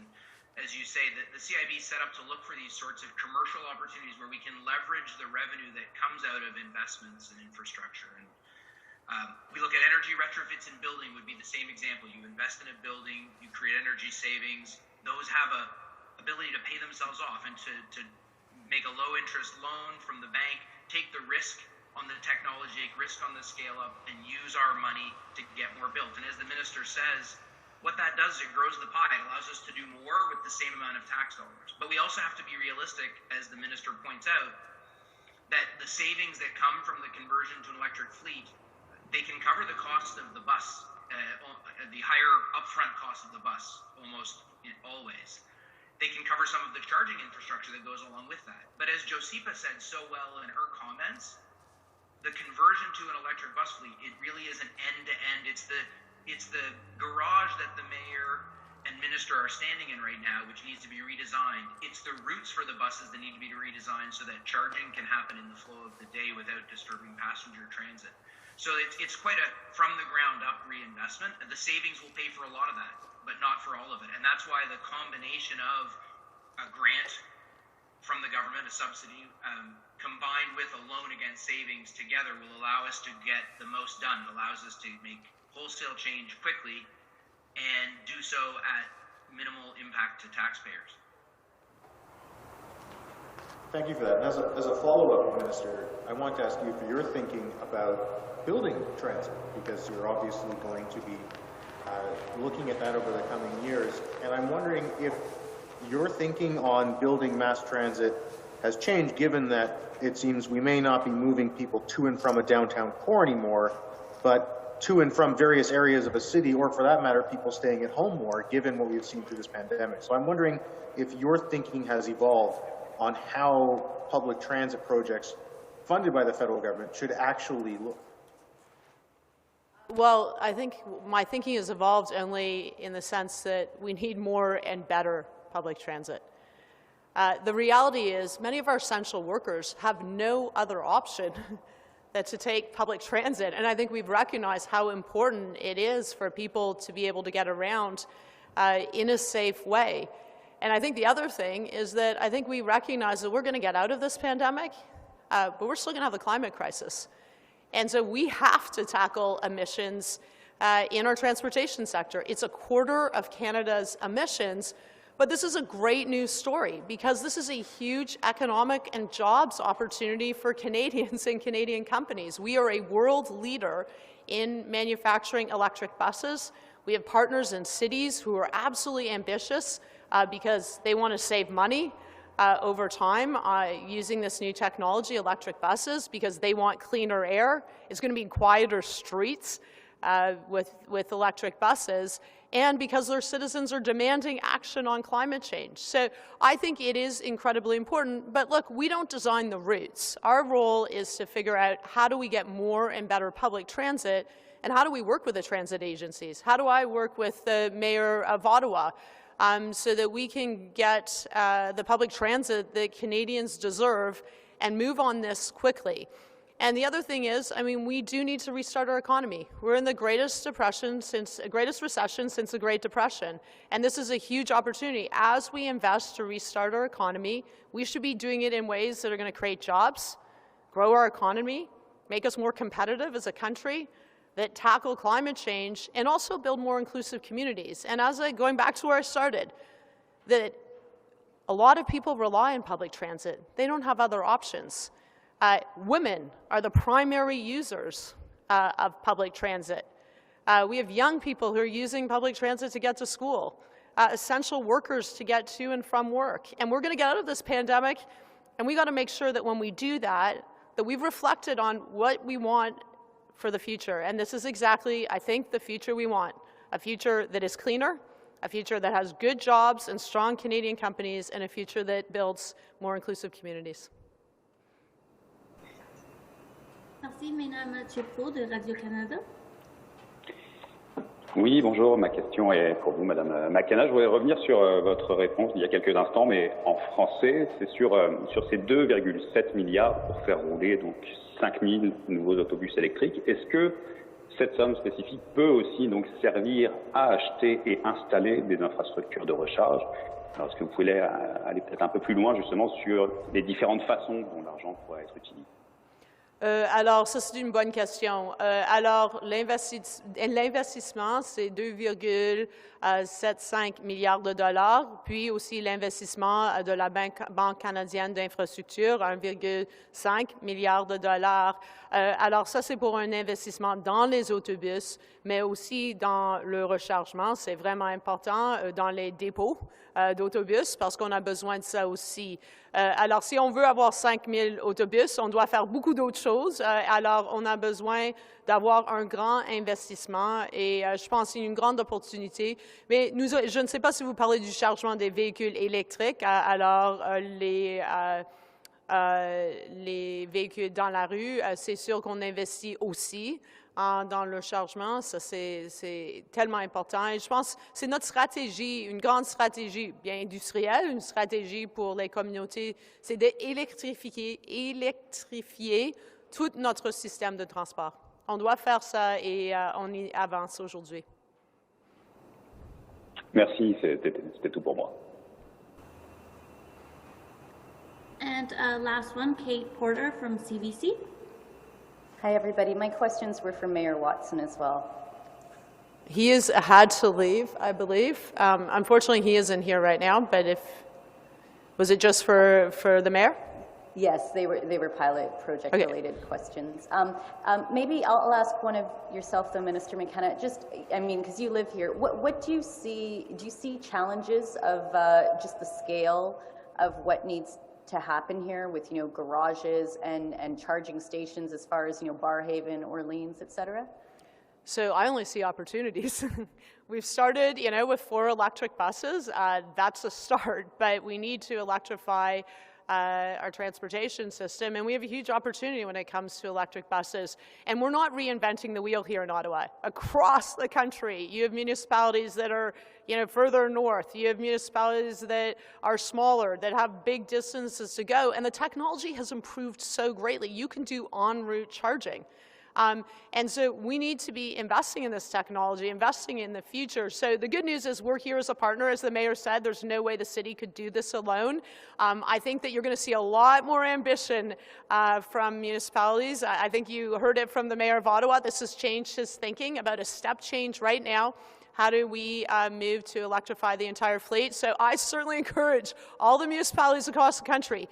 as you say, the CIB is set up to look for these sorts of commercial opportunities where we can leverage the revenue that comes out of investments in infrastructure. And we look at energy retrofits in building would be the same example. You invest in a building, you create energy savings. Those have a ability to pay themselves off and to make a low interest loan from the bank, take the risk on the technology, take risk on the scale up, and use our money to get more built. And as the minister says, what that does is it grows the pie. It allows us to do more with the same amount of tax dollars. But we also have to be realistic, as the minister points out, that the savings that come from the conversion to an electric fleet, they can cover the cost of the bus, the higher upfront cost of the bus, almost always. They can cover some of the charging infrastructure that goes along with that. But as Josipa said so well in her comments, the conversion to an electric bus fleet, it really is an end-to-end. It's the garage that the mayor and minister are standing in right now, which needs to be redesigned. It's the routes for the buses that need to be redesigned so that charging can happen in the flow of the day without disturbing passenger transit. So it's quite a from-the-ground-up reinvestment. And the savings will pay for a lot of that, but not for all of it. And that's why the combination of a grant from the government, a subsidy, combined with a loan against savings together will allow us to get the most done. It allows us to make wholesale change quickly and do so at minimal impact to taxpayers. Thank you for that. And as a follow-up, Minister, I want to ask you for your thinking about building transit, because you're obviously going to be looking at that over the coming years. And I'm wondering if your thinking on building mass transit has changed, given that it seems we may not be moving people to and from a downtown core anymore, but to and from various areas of a city, or for that matter, people staying at home more, given what we've seen through this pandemic. So I'm wondering if your thinking has evolved on how public transit projects funded by the federal government should actually look. Well, I think my thinking has evolved only in the sense that we need more and better public transit. The reality is many of our essential workers have no other option than to take public transit, and I think we've recognized how important it is for people to be able to get around in a safe way. And I think the other thing is that I think we recognize that we're going to get out of this pandemic, but we're still going to have the climate crisis. And so we have to tackle emissions in our transportation sector. It's a quarter of Canada's emissions, but this is a great news story because this is a huge economic and jobs opportunity for Canadians and Canadian companies. We are a world leader in manufacturing electric buses. We have partners in cities who are absolutely ambitious because they want to save money over time using this new technology, electric buses, because they want cleaner air. It's going to be quieter streets with electric buses, and because their citizens are demanding action on climate change. So I think it is incredibly important, but look, we don't design the routes. Our role is to figure out how do we get more and better public transit, and how do we work with the transit agencies? How do I work with the mayor of Ottawa so that we can get the public transit that Canadians deserve and move on this quickly? And the other thing is, I mean, we do need to restart our economy. We're in the greatest recession since the Great Depression, and this is a huge opportunity. As we invest to restart our economy, we should be doing it in ways that are going to create jobs, grow our economy, make us more competitive as a country, that tackle climate change, and also build more inclusive communities. And going back to where I started, that a lot of people rely on public transit. They don't have other options. Women are the primary users of public transit. We have young people who are using public transit to get to school. essential workers to get to and from work. And we're going to get out of this pandemic, and we got to make sure that when we do that, that we've reflected on what we want for the future. And this is exactly, I think, the future we want. A future that is cleaner, a future that has good jobs and strong Canadian companies, and a future that builds more inclusive communities. Merci, Mesdames Chepot de Radio-Canada. Oui, bonjour. Ma question est pour vous, Madame McKenna. Je voudrais revenir sur votre réponse d'il y a quelques instants, mais en français. C'est sur ces 2,7 milliards pour faire rouler donc 5000 nouveaux autobus électriques. Est-ce que cette somme spécifique peut aussi donc servir à acheter et installer des infrastructures de recharge? Alors, est-ce que vous pouvez aller peut-être un peu plus loin justement sur les différentes façons dont l'argent pourrait être utilisé? Alors, ça, c'est une bonne question. Alors, l'investissement, c'est 2,75 milliards de dollars, puis aussi l'investissement de la Banque canadienne d'infrastructure, 1,5 milliard de dollars. Alors, ça, c'est pour un investissement dans les autobus, mais aussi dans le rechargement. C'est vraiment important dans les dépôts d'autobus parce qu'on a besoin de ça aussi. Alors, si on veut avoir 5000 autobus, on doit faire beaucoup d'autres choses. Alors, on a besoin d'avoir un grand investissement et je pense qu'il y a une grande opportunité. Mais je ne sais pas si vous parlez du chargement des véhicules électriques. Alors, les véhicules dans la rue, c'est sûr qu'on investit aussi dans le chargement. Ça, c'est tellement important. Et je pense que c'est notre stratégie, une grande stratégie bien industrielle, une stratégie pour les communautés, c'est d'électrifier tout notre système de transport. On doit faire ça et on y avance aujourd'hui. Merci, c'était tout pour moi. And last one, Kate Porter from CBC. Hi, everybody. My questions were for Mayor Watson as well. He had to leave, I believe. Unfortunately, he isn't here right now, but was it just for the mayor? Yes, they were pilot project related questions. Maybe I'll ask one of yourself, though, Minister McKenna. Because you live here, what do you see? Do you see challenges of just the scale of what needs to happen here with garages and charging stations as far as Barrhaven, Orleans, et cetera? So I only see opportunities. We've started, with 4 electric buses. That's a start, but we need to electrify our transportation system, and we have a huge opportunity when it comes to electric buses. And we're not reinventing the wheel here in Ottawa. Across the country, you have municipalities that are, further north. You have municipalities that are smaller, that have big distances to go, and the technology has improved so greatly. You can do en route charging. And so we need to be investing in this technology, investing in the future. So the good news is we're here as a partner. As the mayor said, there's no way the city could do this alone. I think that you're going to see a lot more ambition from municipalities. I think you heard it from the mayor of Ottawa. This has changed his thinking about a step change right now. How do we move to electrify the entire fleet? So I certainly encourage all the municipalities across the country,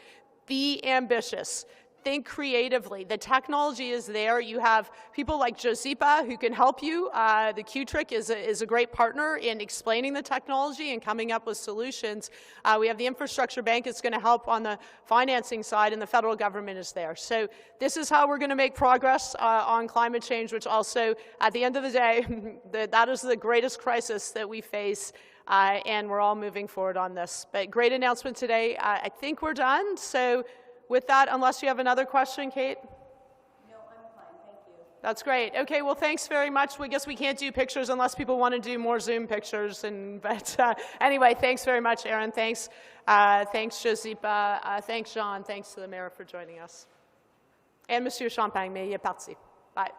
be ambitious. Think creatively. The technology is there. You have people like Josipa who can help you. The Q-Trick is a great partner in explaining the technology and coming up with solutions. We have the Infrastructure Bank that's going to help on the financing side, and the federal government is there. So this is how we're going to make progress on climate change, which also, at the end of the day, that is the greatest crisis that we face. And we're all moving forward on this. But great announcement today. I think we're done. So with that, unless you have another question, Kate? No, I'm fine. Thank you. That's great. Okay, well, thanks very much. We guess we can't do pictures unless people want to do more Zoom pictures. But anyway, thanks very much, Aaron. Thanks, Josipa. Thanks, Jean. Thanks to the mayor for joining us. And Monsieur Champagne, mais il est parti. Bye.